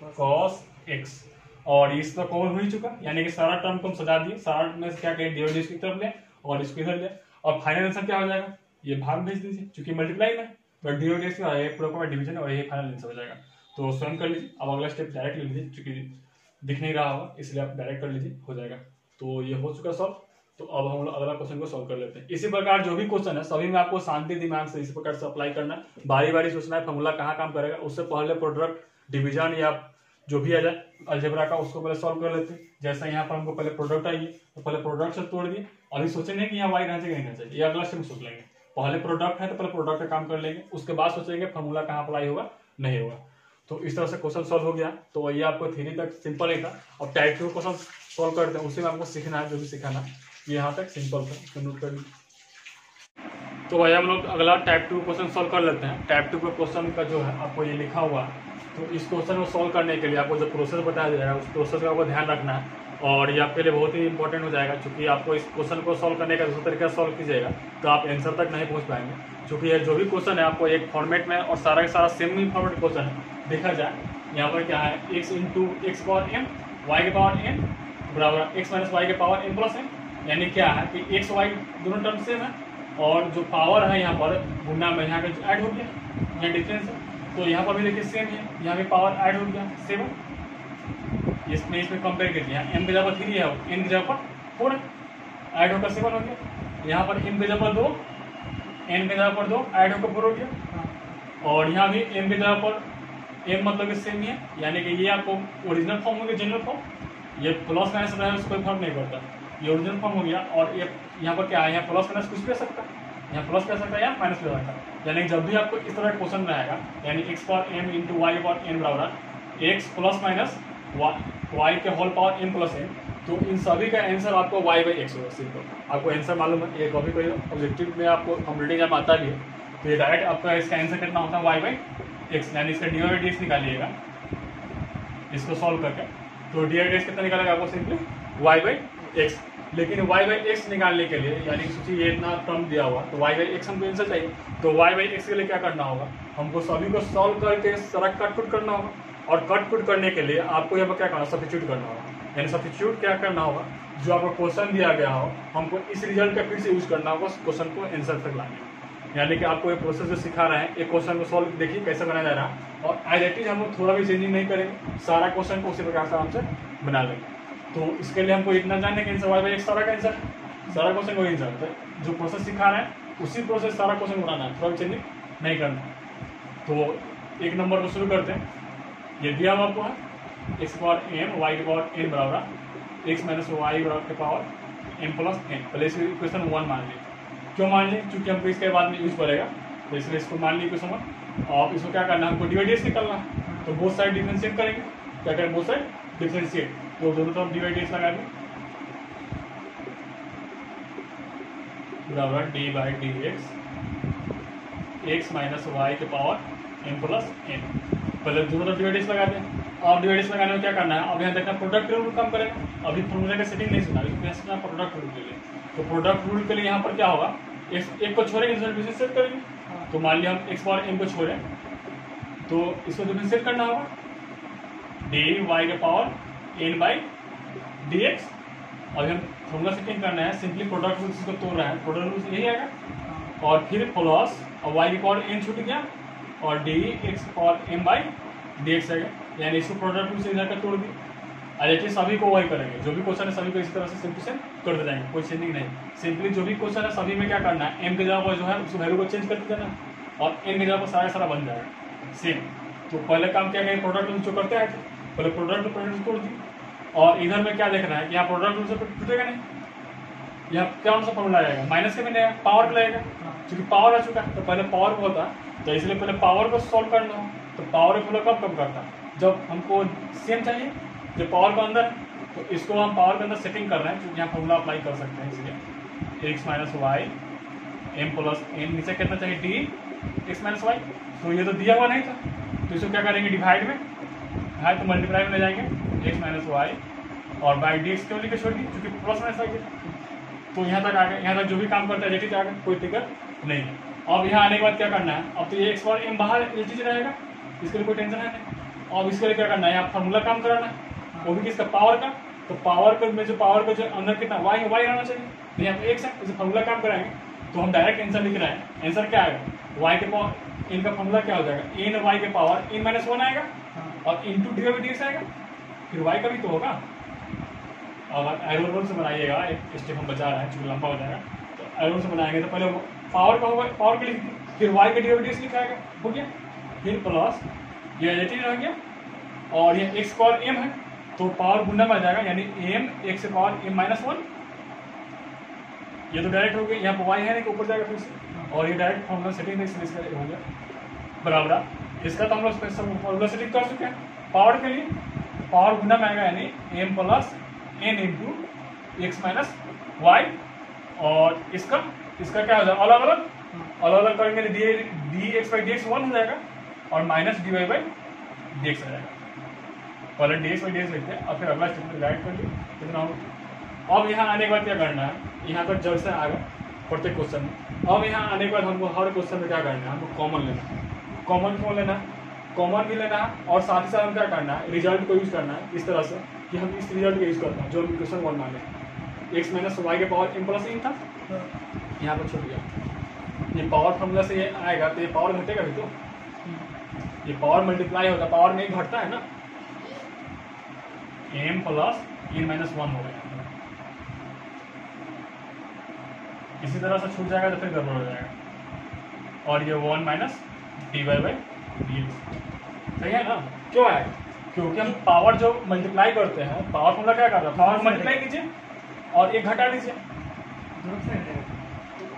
Speaker 1: कॉस एक्स, और इस तो कॉमन हो ही चुका, यानी कि सारा टर्म को हम सजा दिए, सारा में से क्या करें डी वाई डी एक्स की तरफ ले, और इसको इधर ले, और फाइनल आंसर क्या हो जाएगा, ये भाग भेज दीजिए, क्योंकि मल्टीप्लाई में, but d y d x का पूरा डिवीजन और ये फाइनल आंसर हो जाएगा, तो स्वयं कर लीजिए। अब अगला स्टेप डायरेक्ट ले लीजिए, क्योंकि दिख नहीं रहा होगा इसलिए आप डायरेक्ट कर लीजिए, हो जाएगा। तो ये हो चुका सॉल्व, तो अब हम लोग अगला क्वेश्चन को सॉल्व कर लेते हैं। इसी प्रकार जो भी क्वेश्चन है सभी में आपको शांति दिमाग से इसी प्रकार से अप्लाई करना है, बारी बारी सोचना है फॉर्मूला कहाँ काम करेगा, उससे पहले प्रोडक्ट डिवीजन या जो भी आ जाए अलजेब्रा का उसको पहले सॉल्व कर लेते हैं। जैसा यहाँ पर हमको पहले प्रोडक्ट आई तो पहले प्रोडक्ट से तोड़ दिए, अभी सोचेंगे कि यहाँ वाई रहना चाहिए नहीं रहना चाहिए, ये अगला स्टेप सोच लेंगे। पहले प्रोडक्ट है तो पहले प्रोडक्ट का काम कर लेंगे, उसके बाद सोचेंगे फॉर्मूला कहाँ अप्लाई होगा नहीं होगा। तो इस तरह से क्वेश्चन सॉल्व हो गया। तो ये आपको थ्योरी तक सिंपल ही था। अब टाइप 2 क्वेश्चन सॉल्व करते हैं, उसी में आपको सीखना है जो भी सिखाना, ये यहाँ तक सिंपल था, नोट कर लीजिए। तो भाई हम लोग अगला टाइप 2 क्वेश्चन सॉल्व कर लेते हैं। टाइप 2 के क्वेश्चन का जो है आपको ये लिखा हुआ, तो इस क्वेश्चन को सॉल्व करने के लिए आपको जो प्रोसेस बताया जाएगा उस प्रोसेस का आपको ध्यान रखना है, और ये आपके लिए बहुत ही इंपॉर्टेंट हो जाएगा, क्योंकि आपको इस क्वेश्चन को सॉल्व करने का दूसरे तरीके से सॉल्व कीजिएगा तो आप आंसर तक नहीं पहुंच पाएंगे, क्योंकि ये जो भी क्वेश्चन है आपको एक फॉर्मेट में और सारा का सारा सेम ही फॉर्मेट क्वेश्चन है। देखा जाए यहाँ पर क्या है, x into x power m y के पावर n बराबर x माइनस वाई के पावर n प्लस n, यानी क्या है कि x y दोनों टर्म सेम है, और जो पावर है यहाँ पर गुना में यहाँ का ऐड हो गया, यहाँ डिफरेंस है। तो यहाँ पर भी देखिए सेम है, यहाँ भी पावर ऐड हो गया 7, इसमें कंपेयर कर दिया। m की जगह पर 3 है, n की जगह पर 4 ऐड होकर 7 हो गया। यहाँ पर m की जगह पर 2, n की जगह पर 2 ऐड होकर 4 हो गया। और यहाँ भी m की जगह पर m मतलब कि सेम ही है, यानी कि ये आपको ओरिजिनल फॉर्म हो गया, जनरल फॉर्म। ये प्लस माइनस रहा है उससे कोई फर्क नहीं पड़ता, ये ओरिजिनल फॉर्म हो गया। और ये यहाँ पर क्या है, यहाँ प्लस माइनस कुछ भी हो सकता है, यहाँ प्लस कर सकता है या माइनस कर सकता है। यानी जब भी आपको इस तरह का क्वेश्चन रहेगा, यानी x power m into y power n बराबर x प्लस माइनस वाई के whole power m plus n, तो इन सभी का आंसर आपको y बाई एक्स होगा। सिंपल आपको आंसर मालूम है, ये कभी कोई ऑब्जेक्टिव में आपको कंप्यूटर एग्जाम आता भी है, तो ये डायरेक्ट आपका इसका आंसर कितना होता है y बाई एक्स, यानी इसका डी बाई डी एक्स निकालिएगा इसको सॉल्व करके। तो डी बाई डी एक्स कितना निकालेगा आपको, सिंपली y बाई एक्स। लेकिन y बाई एक्स निकालने के लिए, यानी कि सोचिए ये इतना टर्म दिया हुआ, तो y बाई एक्स हमको आंसर चाहिए, तो y बाई एक्स के लिए क्या करना होगा, हमको सभी को सॉल्व करके सारा कट कुट करना होगा। और कट कुट करने के लिए आपको यहाँ पर क्या करना, सब्स्टिट्यूट करना होगा। यानी सब्स्टिट्यूट क्या करना होगा, जो आपको क्वेश्चन दिया गया हो हमको इस रिजल्ट का फिर से यूज करना होगा क्वेश्चन को आंसर तक लाने। यानी कि आपको ये प्रोसेस जो सिखा रहे हैं, एक क्वेश्चन को सॉल्व देखिए कैसे बनाया जा रहा है, और एज इट इज हम लोग थोड़ा भी चेंजिंग नहीं करेंगे, सारा क्वेश्चन को उसी प्रकार से हमसे बना लेंगे। तो इसके लिए हमको इतना जानने का आंसर y बाई एक्स सारा का आंसर, सारा क्वेश्चन को आंसर, तो जो प्रोसेस सिखा रहे हैं उसी प्रोसेस सारा क्वेश्चन बनाना है, थोड़ा भी चेंजिंग नहीं करना। तो एक नंबर को शुरू करते हैं। ये दिया हुआ आपको है x पावर m y के पावर n बराबर x माइनस वाई बराबर के पावर m प्लस n। पहले इस इक्वेशन 1 मान लीजिए। क्यों मान लीजिए, क्योंकि हमको इसके बाद में यूज पड़ेगा, तो इसलिए इसको मान लीजिए इक्वेशन 1। और इसको क्या करना है, हमको डिवाइड निकालना है, तो बोथ साइड डिफरेंशिएट करेंगे। क्या करें, बोथ साइड डिफरेंशिएट, तो दोनों तरफ डिवाइड लगा दें बराबर D by D x minus y के पावर m प्लस n। पहले दोनों तरफ डिवाइड लगा दें। अब डिवाइड लगाने में क्या करना है, अब यहाँ देखना प्रोडक्ट रूल कम करेगा। अभी फॉर्मूले का सेटिंग नहीं सुना, इसमें प्रोडक्ट रूल के लिए, तो प्रोडक्ट रूल के लिए यहाँ पर क्या होगा, एक को छोड़ेंगे दूसरे डिफरेंशिएट करेंगे। तो मान लिया हम x पावर m को छोड़ें, तो इसको डिफरेंशिएट करना होगा डी वाई के power n by D x. अभी हम फॉर्मूला सेटिंग करना है, सिंपली प्रोडक्ट रूल इसको तोड़ रहे हैं, प्रोडक्ट रूल यही आएगा। और फिर प्लस और y के पावर n छूट गया, और D x power m by D x आएगा। यानी इसको प्रोडक्ट रूल से जाकर तोड़ दी। आज सभी को वही करेंगे, जो भी क्वेश्चन है सभी को इसी तरह से सिंप्लीफाई करते जाएंगे, कोई चेंजिंग नहीं। सिंपली जो भी क्वेश्चन है सभी में क्या करना है, m के जगह पर जो है उस वैल्यू को चेंज करते जाना, और n की जगह पर सारा बन जाएगा सेम। तो पहले काम क्या करेंगे, प्रोडक्ट रूल जो करते हैं पहले प्रोडक्ट तोड़ दी। और इधर में क्या देखना है कि यहाँ प्रोडक्ट रूल से टूटेगा नहीं, यहाँ क्या कौन सा फॉर्मूला आएगा, माइनस के भी नहीं आएगा, पावर का लगेगा, क्योंकि पावर आ चुका है। तो पहले पावर को होता है, तो इसलिए पहले पावर को सॉल्व करना हो, तो पावर का फॉर्मूला कब करता है, जब हमको सेम चाहिए जो पावर का अंदर है। तो इसको हम पावर के अंदर सेटिंग कर रहे हैं, क्योंकि यहाँ फॉर्मूला अप्लाई कर सकते हैं। इसलिए x minus y m plus n, नीचे कितना चाहिए डी x माइनस वाई। तो ये तो दिया हुआ नहीं था, तो इसको क्या करेंगे, डिवाइड में है तो मल्टीप्लाई में ले जाएंगे x माइनस वाई, और बाई डी एक्स क्यों लिखे छोड़ दी, क्योंकि प्लस माइनस आ गया। तो यहाँ तक आ गया, यहाँ तक जो भी काम करता है जेटी आ गया, कोई दिक्कत नहीं है। अब यहाँ आने के बाद क्या करना है, अब तो ये x पावर m बाहर ये चीज रहेगा, इसके लिए कोई टेंशन है नहीं। अब इसके लिए क्या करना है, यहाँ फार्मूला काम कराना है, वो भी किसका, पावर का। तो पावर का में जो पावर का जो अंदर कितना वाई रहना चाहिए, तो यहाँ पे x है, इसे फार्मूला काम कराएंगे। तो हम डायरेक्ट आंसर लिख रहे हैं, आंसर क्या आएगा, y के पावर n का फार्मूला क्या हो जाएगा, n y के पावर n माइनस 1 आएगा, और into D by D x आएगा, फिर y का भी तो होगा। अगर एरो रोल से बनाइएगा, एक स्टेप हम बचा रहे हैं चूंकि लंबा हो जाएगा, तो एरो से बनाएंगे तो पहले पावर का होगा, पावर के लिख दी, फिर y के डी बाई डी एक्स लिखाएगा, हो गया। फिर प्लस ये रह गया, और ये x पावर m है, तो पावर गुना में आ जाएगा, यानी m x power m minus 1। ये तो डायरेक्ट हो गया, यहाँ पर y है नहीं, ऊपर जाएगा फिर से, और ये डायरेक्ट फॉर्मूला सेटिंग इसका हो गया बराबर। इसका तो हम लोग फॉर्मूला सेटिंग कर चुके हैं। पावर के लिए पावर गुना में आएगा, यानी m plus n into x minus Y, और इसका क्या हो जाएगा, अलग अलग करेंगे, D x by D X 1 हो जाएगा, और minus D Y by D X आ जाएगा। पहले D x by D X लिखते हैं, और फिर अगला स्टेप राइट कर लिए इतना हो। अब यहाँ आने के बाद क्या करना है, यहाँ तक जब से आ गया प्रत्येक क्वेश्चन में। अब यहाँ आने के बाद हमको हर क्वेश्चन में क्या करना है, हमको कॉमन लेना है। कॉमन क्यों लेना है, कॉमन भी लेना है, और साथ ही साथ हम क्या करना है, रिजल्ट को यूज करना है इस तरह से कि हम इस रिजल्ट को यूज करते हैं जो हम क्वेश्चन 1 मान लें, एक्स माइनस वाई के पावर m प्लस n था, यहाँ पर छूट गया। ये पावर फॉर्मूला से ये आएगा तो ये पावर घटेगा भी, तो ये पावर मल्टीप्लाई होगा, पावर में ही घटता है ना, m प्लस n माइनस 1 हो गया। इसी तरह से छूट जाएगा तो फिर गड़बड़ हो जाएगा। और ये 1 माइनस dy बाई dx, सही है ना? क्यों आएगा? क्योंकि हम पावर जो मल्टीप्लाई करते हैं, पावर फॉर्मूला क्या करता है, पावर मल्टीप्लाई कीजिए और एक घटा दीजिए,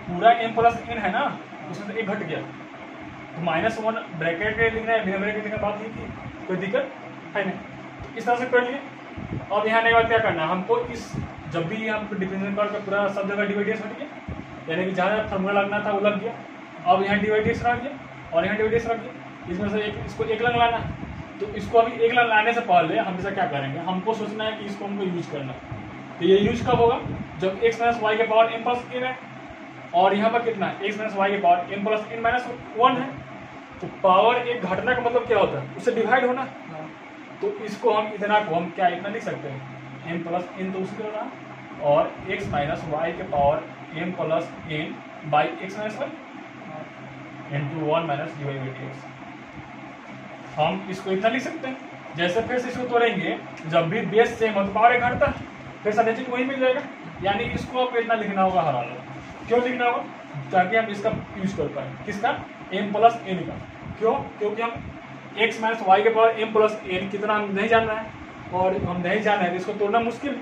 Speaker 1: पूरा m प्लस n है ना, उसमें से एक घट गया तो -1 ब्रैकेट के लिखना है, बिना ब्रैकेट लिखने बात नहीं की, कोई दिक्कत है नहीं। इस तरह से कर लिए। अब यहाँ आने के बाद क्या करना है हमको, इस जब भी यहाँ पर डिफरेंशियल करके पूरा सब जगह डिवाइडेड हट गया, यानी कि जहाँ फॉर्मूला लगना था वो लग गया। अब यहाँ डिवाइडेड रख गया और यहाँ डिवाइडेड रख गया, इसमें से इसको एक लंग लाना है। तो इसको अभी एक लंग लाने से पहले हमेशा क्या करेंगे, हमको सोचना है कि इसको हमको यूज करना है। तो ये यूज कब होगा, जब x माइनस वाई के पावर m प्लस n है, और यहाँ पर कितना है, x माइनस वाई के power m plus n minus 1 है। तो पावर एक घटना का मतलब क्या होता है, उससे डिवाइड होना। तो इसको हम इतना को हम क्या इतना लिख सकते हैं, m प्लस n तो उसी तरह, और x माइनस वाई के power m plus n by x minus y into 1 minus D Y by D x. हम इसको इतना लिख सकते हैं। जैसे फिर से इसको तोड़ेंगे, जब भी बेस सेम हो तो पावर एक घटता है, फिर सब्जेक्ट वही मिल जाएगा। यानी इसको आपको इतना लिखना होगा हर हाल में। क्यों लिखना होगा, ताकि हम इसका यूज कर पाए, किसका, m प्लस n का। क्यों, क्योंकि हम x माइनस वाई के पावर m प्लस n कितना हम नहीं जान रहे हैं, और हम नहीं जान रहे हैं तो इसको तोड़ना मुश्किल।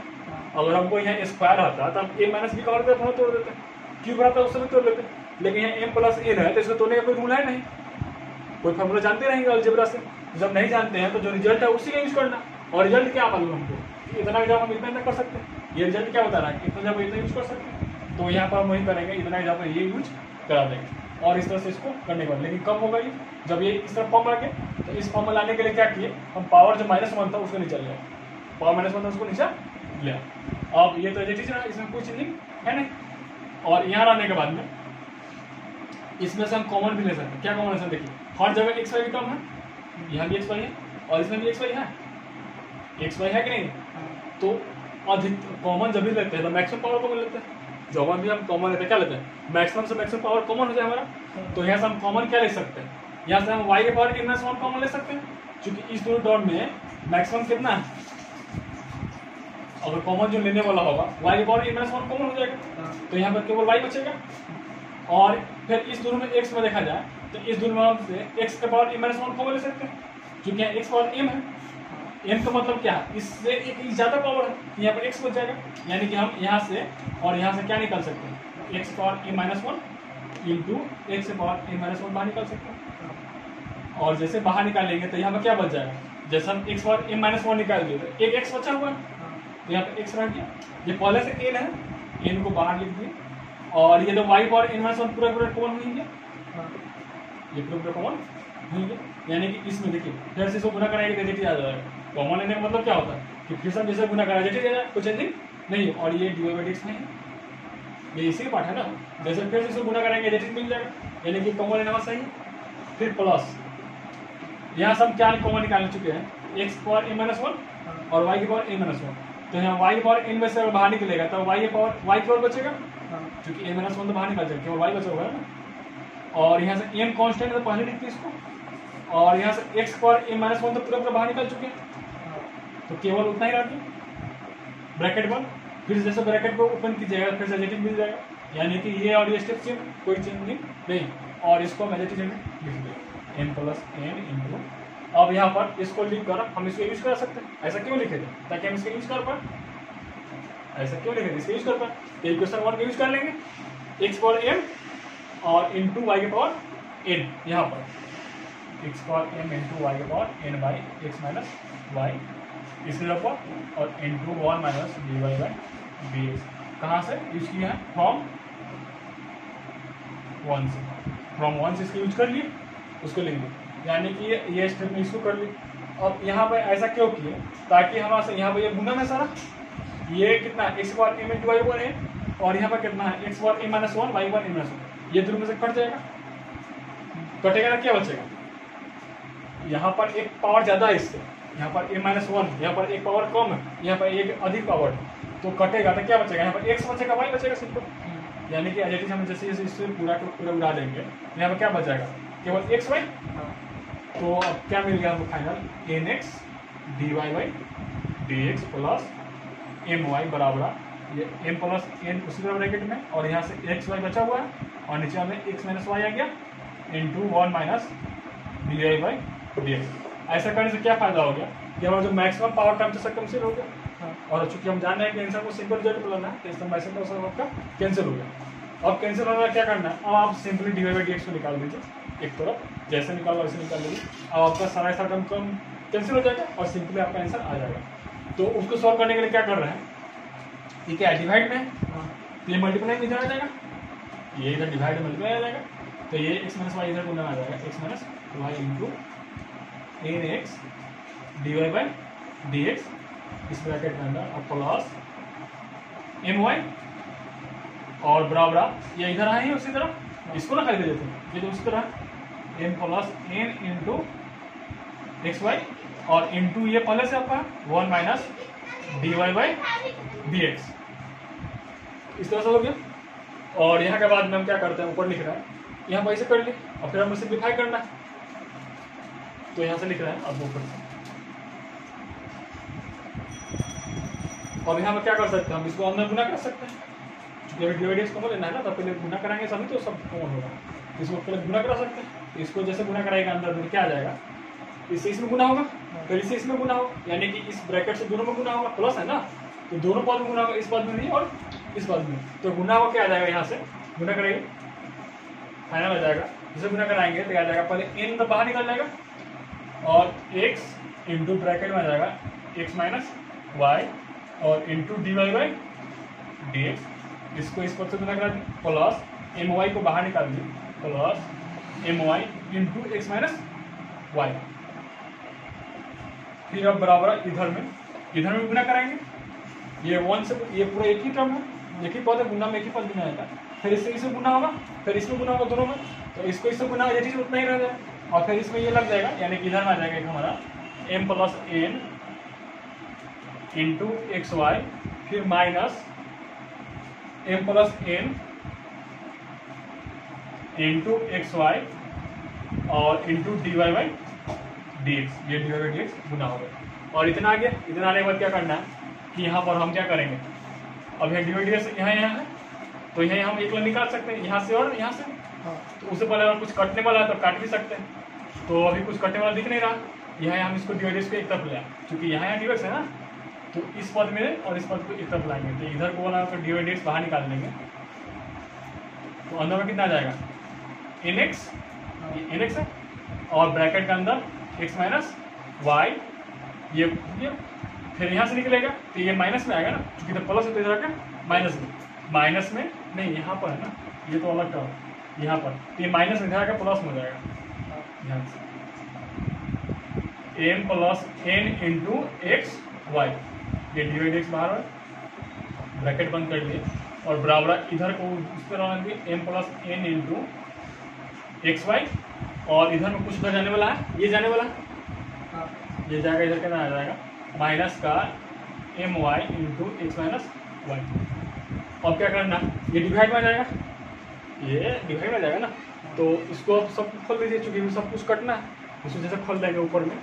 Speaker 1: अगर हमको यहाँ स्क्वायर आता तो हम a माइनस b का और तोड़ देते, क्यूब रहता है उससे भी तोड़ लेते। लेकिन यहाँ m प्लस n है तो इसको तोड़ने का कोई रूल है नहीं, कोई फॉर्मूला जानते रहेंगे अलजेब्रा से। जब नहीं जानते हैं तो जो रिजल्ट है उसी का यूज करना। और रिजल्ट क्या मालूम हमको, इतना जब हम इतना कर सकते हैं, ये रिजल्ट क्या बता रहा है, इतना जब इतना यूज कर सकते हैं, तो यहाँ पर हम वही करेंगे, इतना जब ये यूज करा देंगे। और इस तरह से इसको करने के बाद, लेकिन कब होगा ये, जब ये इस तरह फॉर्म रखे। तो इस फॉर्म में लाने के लिए क्या किए हम, पावर जो -1 था उसको नीचे लिया, पावर -1 था उसको नीचे लिया। अब ये तो ये चीज है, इसमें कोई चेंजिंग है नहीं। और यहाँ लाने के बाद में इसमें से हम कॉमन भी ले सकते हैं। क्या कॉमन है, देखिए हर जगह एक्स वाई कम है, यहाँ भी एक्स वाई है और इसमें भी एक्स वाई है, एक्स वाई है कि नहीं। तो अधिक कॉमन जब भी लेते हैं तो मैक्सिमम पावर कॉमन लेते हैं। जब भी हम कॉमन लेते हैं क्या लेते हैं, मैक्सिमम से मैक्सिमम पावर कॉमन हो जाए हमारा। तो यहाँ से हम कॉमन क्या ले सकते हैं, यहाँ से हम वाई के पावर n माइनस 1 कॉमन ले सकते हैं, क्योंकि इस दोनों डॉट में मैक्सिमम कितना है। अगर कॉमन जो लेने वाला होगा वाई के पावर n माइनस 1 कॉमन हो जाएगा, तो यहाँ पर केवल वाई बचेगा। और फिर इस दोनों में x में देखा जाए तो इस दोनों में हम से x के पावर m माइनस 1 कॉमन ले सकते हैं, क्योंकि यहाँ x पावर m है। m का मतलब क्या है, इससे एक ज़्यादा पावर है, यहाँ पर x बच जाएगा। यानी कि हम यहाँ से और यहाँ से क्या निकाल सकते हैं, x power m minus 1 into x power m minus 1 बाहर निकाल सकते हैं। और जैसे बाहर निकालेंगे तो यहाँ पर क्या बच जाएगा, जैसे हम x पावर m माइनस 1 निकाल दिए तो एक x बचा हुआ है, तो यहाँ पर x रह गया। ये पहले से n है, n को बाहर लिख दिए। और ये तो y पावर n माइनस 1 पूरा कॉमन हुई है, ये पूरा कॉमन हुई है। यानी कि इसमें देखिए फिर से इसको गुना कराएंगे तो जेटी आ जाएगा। कॉमन लेने का मतलब क्या होता है कि फिर से जैसे गुना कराया जेटी आ जाए, कोई चेंजिंग नहीं। और ये डी बाई डिक्स नहीं है, ये इसी पार्ट है ना। जैसे फिर से इसको गुना कराएंगे जेटी मिल जाएगा, यानी कि कॉमन लेना सही है। फिर प्लस यहाँ से हम क्या कॉमन निकाल चुके हैं, x पावर m माइनस 1 और y की पावर n माइनस 1। तो यहाँ y की पावर n में से बाहर निकलेगा तो y की पावर बचेगा, क्योंकि m माइनस 1 तो बाहर निकल जाएगा, केवल y बचा होगा ना। और यहाँ से m कांस्टेंट है तो पहले लिखते इसको, और यहाँ से x पावर m माइनस 1 तो पूरा बाहर निकल चुके हैं, तो केवल उतना ही रह गया ब्रैकेट बंद। फिर जैसे ब्रैकेट को ओपन कीजिएगा फिर से एडिटिव मिल जाएगा, यानी कि ये और ये स्टेप सेम, कोई चेंज नहीं। और इसको हम एडिटिव में लिख दें m प्लस n इंटू। अब यहाँ पर इसको लिख कर हम इसको यूज कर सकते हैं। ऐसा क्यों लिखे थे, ताकि हम इसका यूज कर पाए। ऐसा क्यों लिखे थे, इसका यूज कर पाए। तो इक्वेशन 1 का यूज कर लेंगे, x पावर m और इंटू वाई के पावर n, यहाँ पर x power m into Y के power n by X minus Y इसके ऊपर, और into 1 minus D Y by D X. कहाँ से यूज किया है, फ्रॉम 1 से, फ्रॉम 1 से इसको यूज कर लिए, उसको लिख दिए। यानी कि ये स्टेप में इसको कर ली। अब यहाँ पर ऐसा क्यों किए, ताकि हमारे से यहाँ पर ये गुना में सारा ये कितना है, x power m into y power n, और यहाँ पर कितना है x power m minus 1 y power n minus 1। ये दोनों में से कट जाएगा, कटेगा ना, क्या बचेगा, यहाँ पर एक पावर ज़्यादा है इससे, यहाँ पर m माइनस 1, यहाँ पर एक पावर कम है, यहाँ पर एक अधिक पावर है, तो कटेगा तो क्या बचेगा, यहाँ पर x बचेगा, y बचेगा सिंपल। यानी कि एज इट इज हम जैसे जैसे इससे पूरा का पूरा उड़ा देंगे, यहाँ पर क्या बच जाएगा, केवल एक्स वाई। तो अब क्या मिल गया हमको final, n x D Y by D x plus M y बराबर ये एम प्लस एन उसी तरह ब्रैकेट में, और यहाँ से एक्स वाई बचा हुआ है और नीचे हमें एक्स माइनस वाई आ गया into 1 minus D Y by D x. ऐसा करने से क्या फायदा हो गया कि हमारा जो मैक्सिमम पावर टर्म से कैंसिल हो गया, और चूंकि हम जान रहे हैं कि आंसर को सिंपल रिजल्ट बनाना है, तो इसका मैक्सिमम पावर आपका कैंसिल हो गया। अब कैंसिल होने क्या करना है, अब आप simply d Y by D x को निकाल दीजिए एक तरफ, जैसे निकालो वैसे निकाल लीजिए। अब आपका सारा टर्म कैंसिल हो जाएगा और सिंपली आपका आंसर आ जाएगा। तो उसको सॉल्व करने के लिए क्या कर रहे हैं, ये क्या डिवाइड में, तो ये मल्टीप्लाई में इधर आ जाएगा, ये इधर डिवाइड में मल्टीप्लाई आ जाएगा, तो ये एक्स माइनस वाई इधर गुना आ जाएगा, x minus y into n x D Y by D x इस ब्रैकेट के अंदर, और प्लस एम वाई और बराबर ये इधर आए हैं उसी तरह, इसको ना खरीदे देते हैं, ये जो उसी तरह m plus N into x Y और इंटू ये पहले से आपका 1 minus D Y by D x, इस तरह से हो गया। और यहाँ के बाद में हम क्या करते हैं, ऊपर लिख रहे हैं, यहाँ पर ऐसे कर लिए और फिर हमें सिंप्लीफाई करना है, तो यहाँ से लिख रहे हैं अब ऊपर से। और यहाँ पर क्या कर सकते हैं, हम इसको अंदर गुना कर सकते हैं, क्योंकि अभी डिवाइड एक्स कॉमन लेना है ना, तो पहले गुना कराएंगे सभी तो सब कॉमन होगा, इसको पहले गुना करा सकते हैं। इसको जैसे गुना कराएगा अंदर फिर क्या आ जाएगा, इससे इसमें गुना होगा, फिर इससे इसमें गुना होगा, यानी कि इस ब्रैकेट से दोनों में गुना होगा, प्लस है ना, तो दोनों पद में गुना होगा, इस पद में नहीं और इस पद में, तो गुना होगा क्या आ जाएगा, यहाँ से गुना करेंगे फाइनल आ जाएगा, जिसे गुना कराएंगे तो आ जाएगा, पहले एन तो बाहर निकल जाएगा और एक्स इंटू ब्रैकेट में आ जाएगा एक्स माइनस वाई और into D Y by D x, इसको इस पद से गुना करा दी, प्लस एम वाई को बाहर निकाल दी, plus M Y into x minus Y. फिर अब बराबर इधर में गुना कराएंगे, ये 1 से ये पूरा एक ही टर्म है, एक ही पद है, गुना में एक ही पद गुना आएगा, फिर इससे इसमें गुना होगा, फिर इसमें गुना होगा दोनों में, तो इसको इससे गुना ये चीज उतना ही रह जाएगा, और फिर इसमें ये लग जाएगा, यानी कि इधर में आ जाएगा एक हमारा M plus N into x Y, फिर minus M plus N into x Y और into D Y by D x, ये D Y by D X गुना हो गया। और इतना आ गया, इतना आने के बाद क्या करना है कि यहाँ पर हम क्या करेंगे, अब यहाँ डी वाई डी एक्स यहाँ है, तो यहाँ हम एक लाइन निकाल सकते हैं यहाँ से और यहाँ से, तो उससे पहले अगर कुछ कटने वाला है तो काट भी सकते हैं, तो अभी कुछ कटने वाला दिख नहीं रहा, यहाँ हम इसको डी वाई डी एक्स को एक तरफ ले आए, क्योंकि यहाँ डी एक्स है ना, तो इस पद में और इस पद को एक तरफ लाएंगे, तो इधर को वाला तो डी वाई डी एक्स बाहर निकाल देंगे, तो अंदर में कितना आ जाएगा एन एक्स है, और ब्रैकेट के अंदर एक्स माइनस वाई, ये फिर यहाँ से निकलेगा तो ये माइनस में आएगा ना, क्योंकि तो प्लस है तो इधर का माइनस में नहीं, यहाँ पर है ना, ये तो अलग टर्म यहाँ पर, तो ये माइनस में इधर आकर प्लस में हो जाएगा, ध्यान से m plus N into x y, ये डी वाई डी एक्स बाहर है, ब्रैकेट बंद कर लिए, और बराबर इधर को उस पर रखेंगे m plus N into x Y, और इधर में कुछ उधर जाने वाला है, ये जाने वाला है, ये जाएगा इधर कितना आ जाएगा माइनस का m Y into x minus y. अब क्या करना, ये डिवाइड में आ जाएगा, ये डिवाइड में आ जाएगा ना, तो इसको अब सब खोल दीजिए, चूंकि सब कुछ कटना है, इसको जैसे खोल देंगे ऊपर में,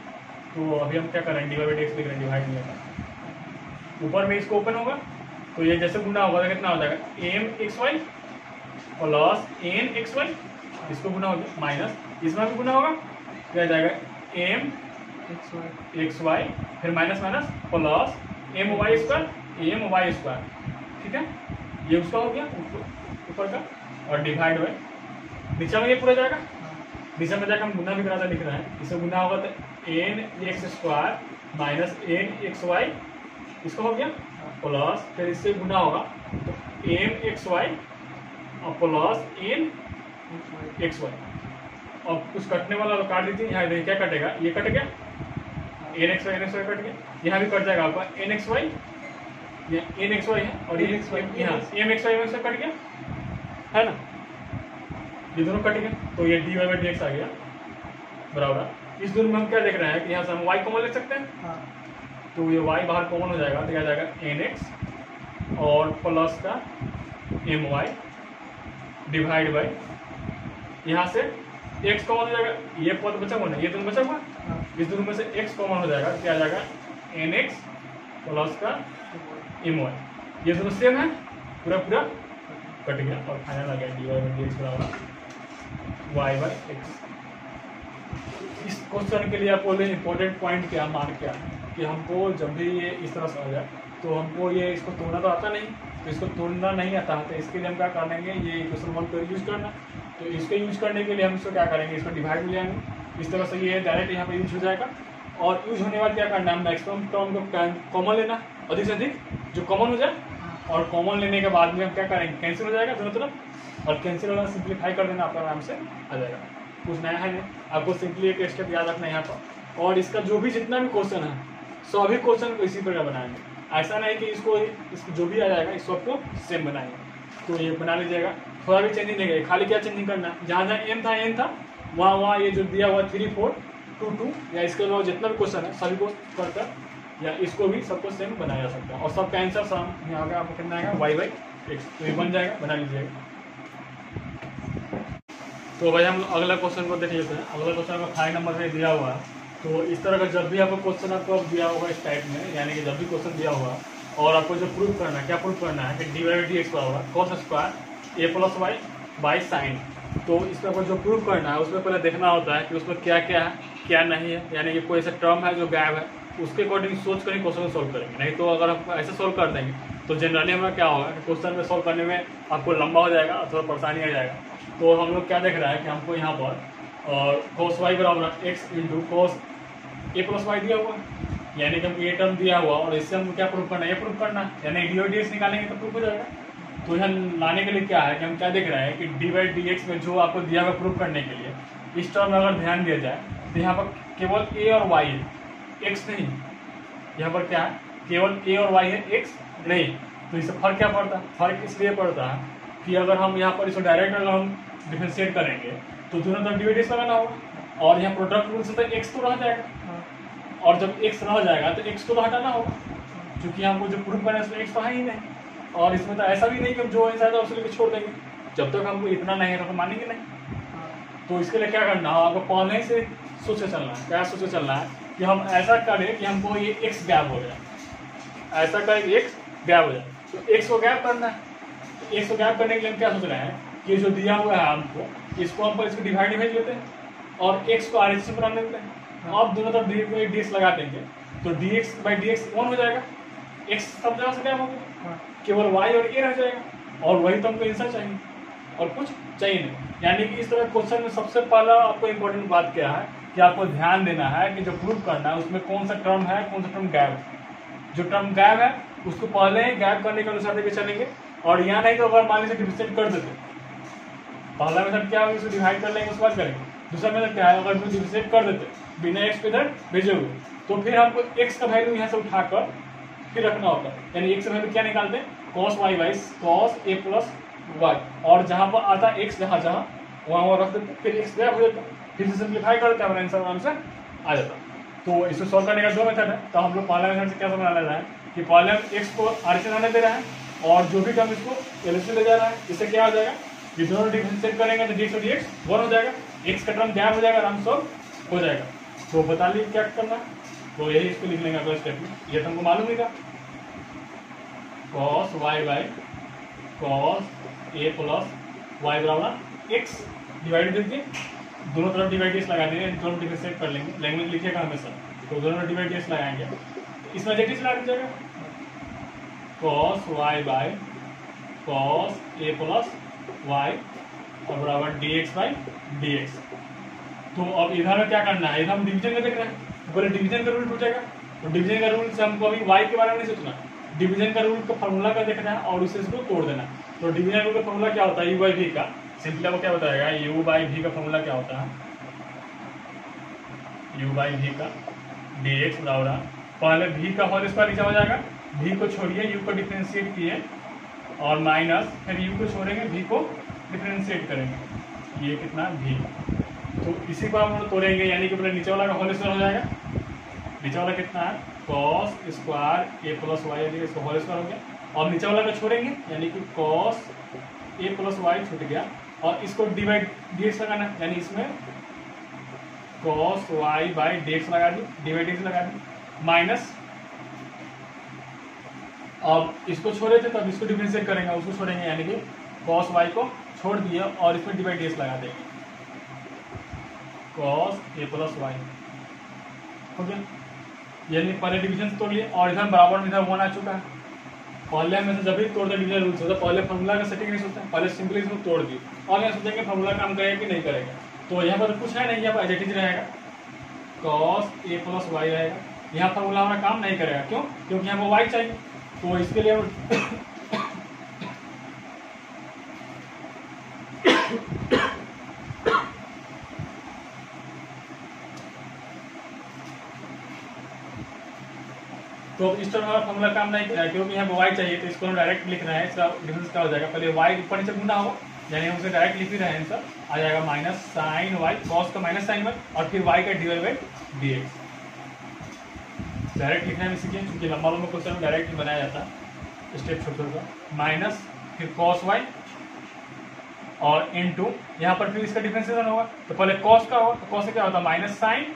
Speaker 1: तो अभी हम क्या करेंगे डिवाइड एक्स लिख रहे हैं, डिवाइड में ऊपर में इसको ओपन होगा, तो ये जैसे गुना होगा तो कितना हो जाएगा m x y plus n x y, इसको गुना हो गया, माइनस इसमें भी गुना होगा, क्या जाएगा एम एक्स वाई फिर minus minus plus M y square, ठीक है, ये उसका हो गया ऊपर का, और डिवाइड में नीचे में ये पूरा जाएगा, नीचे में जाकर हम गुना भी कराता लिख रहे हैं, इसे गुना होगा तो n x square minus N x y, इसका हो गया, प्लस फिर इससे गुना होगा तो एम एक्स वाई और प्लस एन एक्स वाई। अब कुछ कटने वाला तो काट दीजिए, यहाँ देखिए क्या कटेगा, ये कट गया एन एक्स वाई कट गया, यहाँ भी कट जाएगा आपका एन एक्स वाई है, और यहाँ एम एक्स वाई कट गया है ना, ये दोनों कट गए, तो ये D Y by D X आ गया बराबर। इस दोनों में हम क्या देख रहे हैं कि यहाँ से हम वाई कॉमन ले सकते हैं, तो ये वाई बाहर कॉमन हो जाएगा, तो क्या जाएगा एन एक्स और प्लस का एम वाई डिवाइड बाई, यहाँ से x कॉमन हो जाएगा, ये पद बचा हुआ ना, ये दोनों बचा हुआ, इस दोनों में से x कॉमन हो जाएगा, क्या आ जाएगा nx प्लस का my, ये दोनों सेम है, पूरा पूरा कट गया और फाइनल आ गया dy बाई dx बराबर y बाई x। इस क्वेश्चन के लिए आपको इम्पोर्टेंट पॉइंट क्या मार्क क्या कि हमको जब भी ये इस तरह से हो जाए तो हमको ये इसको तोड़ना तो आता नहीं, तो इसको तोड़ना नहीं आता है, तो इसके लिए हम क्या कर लेंगे, ये इक्वेशन 1 को यूज करना। तो इसको यूज करने के लिए हम इसको क्या करेंगे, इसको डिवाइड में जाएंगे, इस तरह से ये डायरेक्ट यहाँ पे यूज हो जाएगा। और यूज होने बाद क्या करना है, मैक्सिमम टर्म को कॉमन लेना, अधिक से अधिक जो कॉमन हो जाए, और कॉमन लेने के बाद में हम क्या करेंगे, कैंसिल हो जाएगा दोनों तरफ, और कैंसिल वाला सिंप्लीफाई कर देना, आपका आराम से आ जाएगा। कुछ नया है नहीं, आपको सिंपली एक स्टेप याद रखना है यहाँ पर। और इसका जो भी जितना भी क्वेश्चन है सभी क्वेश्चन को इसी प्रकार बनाएंगे, ऐसा नहीं कि इसको जो भी आ जाएगा इस सबको सेम बनाएंगे। तो ये बना लीजिएगा, थोड़ा भी चेंजिंग नहीं करेगा, खाली क्या चेंजिंग करना है, जहाँ जहाँ एन था वहाँ ये जो दिया हुआ 3 4 2 2 या इसके अलावा जितना भी क्वेश्चन है सभी को करकर या इसको भी सबको सेम बनाया जा सकता है। और सबका आंसर यहाँ पे आपको कितना आएगा y बाई एक्स, तो ये बन जाएगा, बना लीजिएगा। तो भाई हम अगला क्वेश्चन को देख लेते हैं। अगला क्वेश्चन आपको 5 नंबर में दिया हुआ है। तो इस तरह का जब भी आपको क्वेश्चन आपको दिया होगा इस टाइप में, यानी कि जब भी क्वेश्चन दिया होगा और आपको जो प्रूफ करना है, क्या प्रूफ करना है कि डी बाई डी एक्स होगा cos square A plus Y by sine. तो इसमें आपको जो प्रूफ करना है उसमें पहले देखना होता है कि उसमें क्या क्या है क्या नहीं है, यानी कि कोई ऐसा टर्म है जो गायब है, उसके अकॉर्डिंग सोच कर ही क्वेश्चन को सोल्व करेंगे। नहीं तो अगर आप ऐसे सोल्व कर देंगे तो जनरली हमारा क्या होगा कि क्वेश्चन में सोल्व करने में आपको लंबा हो जाएगा, थोड़ा परेशानी आ जाएगा। तो हम लोग क्या देख रहा है कि हमको यहाँ पर और cos y बराबर x into cos A plus Y दिया हुआ, यानी कि हमको ये टर्म दिया हुआ और इससे हमको क्या प्रूफ करना है, ये प्रूफ करना है, यानी डी बाई डी एक्स निकालेंगे तो प्रूफ हो जाएगा। तो यहाँ लाने के लिए क्या है कि हम क्या देख रहे हैं कि डी बाई डी एक्स में जो आपको दिया हुआ प्रूफ करने के लिए इस टर्म में अगर ध्यान दिया जाए तो यहाँ पर केवल ए और वाई है, एक्स नहीं। यहाँ पर क्या है, केवल ए और वाई है, एक्स नहीं। तो इससे फर्क क्या पड़ता है, फर्क इसलिए पड़ता है कि अगर हम यहाँ पर इसको डायरेक्ट अगर हम डिफरेंशिएट करेंगे तो दोनों तरफ डिवाइड लगाना होगा, और यहाँ प्रोडक्ट रूल से तो एक्स तो रह जाएगा, और जब एक्स रह जाएगा तो एक्स को तो हटाना होगा, क्योंकि हमको जो प्रूफ करना है उसमें एक्स तो है ही नहीं। और इसमें तो ऐसा भी नहीं कि हम जो ऐसा था उसे लेकर छोड़ देंगे, जब तक हमको इतना नहीं है तो मानेंगे नहीं। तो इसके लिए क्या करना है, आपको पहले से सोचे चलना है। क्या सोचे चलना है कि हम ऐसा करें कि हमको ये एक्स गैप हो जाए, ऐसा करें एक्स गैप हो जाए, तो एक्स को गैप करना है। तो एक्स को गैप करने के लिए हम क्या सोच रहे हैं कि जो दिया हुआ है हमको इसको हम इसको डिवाइड भेज लेते हैं और एक्स को आर से बना लेते हैं। अब दोनों तरफ डी बाई डी एक्स लगा देंगे तो D x by D X 1 हो जाएगा, एक्स सब जगह से क्या होगा, केवल वाई और ए रह जाएगा, और वही तो हमको आंसर चाहिए और कुछ चाहिए नहीं। यानी कि इस तरह क्वेश्चन में सबसे पहला आपको इम्पोर्टेंट बात क्या है कि आपको ध्यान देना है कि जो प्रूफ करना है उसमें कौन सा टर्म है, कौन सा टर्म गायब है। जो टर्म गायब है उसको पहले ही गायब करने के अनुसार लेके चलेंगे, और यहाँ नहीं तो अगर मान लीजिए डिफरेंशिएट कर देते, पहला मेथड क्या होगा, इसको डिवाइड कर लेंगे उसके बाद करेंगे। दूसरा मेथड क्या है, अगर डिफरेंशिएट कर देते बिना एक्स पे इधर भेजे हुए तो फिर हमको एक्स का वैल्यू यहाँ से उठाकर फिर रखना होता है, यानी एक्स का वैल्यू क्या निकालते हैं, cos y by cos A plus Y, और जहाँ पर आता है एक्स जहाँ जहाँ वहाँ रख देते, फिर एक्स गायब हो जाता, फिर से सिंप्लीफाई करते हैं, आंसर आराम से आ जाता। तो इसको सॉल्व करने का 2 मेथड है। तो हम लोग पहले मेथड से क्या समझ लेना है कि पहले हम एक्स को आर से आने दे रहे हैं और जो भी टर्म इसको एल से ले जा रहा है, इससे क्या हो जाएगा, ये दोनों डिफरेंशिएट करेंगे तो dx और dx 1 हो जाएगा, एक्स का टर्म गायब हो जाएगा, आराम सॉल्व हो जाएगा। तो बता लीजिए क्या करना है, तो यही इसको लिख लेंगे अगला स्टेप में। ये तुमको मालूम नहीं था, cos y by cos a plus y बराबर एक्स डिवाइड करके दोनों तरफ डिवाइड लगा देंगे, दोनों डिफरेंशिएट कर लेंगे, लैंग्वेज लिखिएगा हमेशा, तो दोनों डिवाइड लगाएंगे, इसमें जेटिस लगा दीजिएगा cos y by cos a plus Y और बराबर dx बाई dx। तो अब इधर में क्या करना है, इधर हम डिवीजन का देख रहे हैं, बोले डिवीजन का रूल टूटेगा, तो डिवीजन का रूल से हमको अभी y के बारे में नहीं सोचना, डिवीजन का रूल का फॉर्मूला का देखना है और उसे इसको तोड़ देना। तो डिवीजन रूल का फॉर्मूला क्या होता है, u बाई v का, सिंपली आपको क्या बताएगा, u बाई v का फॉर्मूला क्या होता है, u बाई v का dx बराबर पहले v का होल स्क्वायर नीचे हो जाएगा, v को छोड़िए u को डिफरेंशिएट किए और माइनस फिर u को छोड़ेंगे v को डिफरेंशिएट करेंगे, ये कितना v। तो इसी को हम तोड़ेंगे, यानी कि पहले नीचे वाला का होल स्क्वायर हो जाएगा, नीचे वाला कितना है कॉस स्क्वायर ए प्लस वाई, इसका होल स्क्वायर हो गया, और नीचे वाला का छोड़ेंगे यानी कि कॉस ए प्लस वाई छूट गया, और इसको डिवाइड डीएक्स लगाना है, यानी इसमें कॉस वाई बाई डीएक्स लगा दी, डिवाइड डीएक्स लगा दी, माइनस अब इसको छोड़े थे तब इसको डिफरेंशिएट करेंगे, उसको छोड़ेंगे, यानी कि कॉस वाई को छोड़ दिया और इसमें डिवाइड डीएक्स लगा देंगे, कॉस ए प्लस वाई हो गया। यानी पहले डिवीजन तोड़ लिए और इधर बराबर में इधर 1 आ चुका है। पहले हमें से जब भी तोड़ते डिवीजन रूल होता है पहले फॉर्मूला का सेटिंग नहीं सोचते, पहले सिंपली इसको तोड़ दिए और यहाँ सोचेंगे फॉर्मूला काम करेगा कि नहीं करेगा। तो यहाँ पर कुछ है नहीं, यहाँ पर एज इट इज रहेगा, कॉस ए प्लस वाई रहेगा। यहाँ फॉर्मूला हमारा काम नहीं करेगा, क्यों? क्योंकि यहाँ पर वाई चाहिए, तो इसके लिए तो इस तरह हमारा फॉर्मूला काम नहीं करेगा, क्योंकि यहाँ पर वाई चाहिए, तो इसको हम डायरेक्ट लिख रहे हैं। इसका डिफरेंस क्या हो जाएगा, पहले वाई ऊपर नीचे गुना होगा, यानी हम उसे डायरेक्ट लिख भी रहे हैं, आंसर आ जाएगा माइनस साइन वाई, कॉस का माइनस साइन वाई और फिर वाई का डिवाइड बाई डीएक्स। डायरेक्ट लिखने में सीखिए, क्योंकि लंबा लंबा क्वेश्चन में डायरेक्ट बनाया जाता है, स्टेप छोटा छोटा, माइनस फिर कॉस वाई और इनटू यहाँ पर फिर इसका डिफरेंशिएशन होगा, तो पहले कॉस का होगा, तो कॉस से क्या होता है माइनस साइन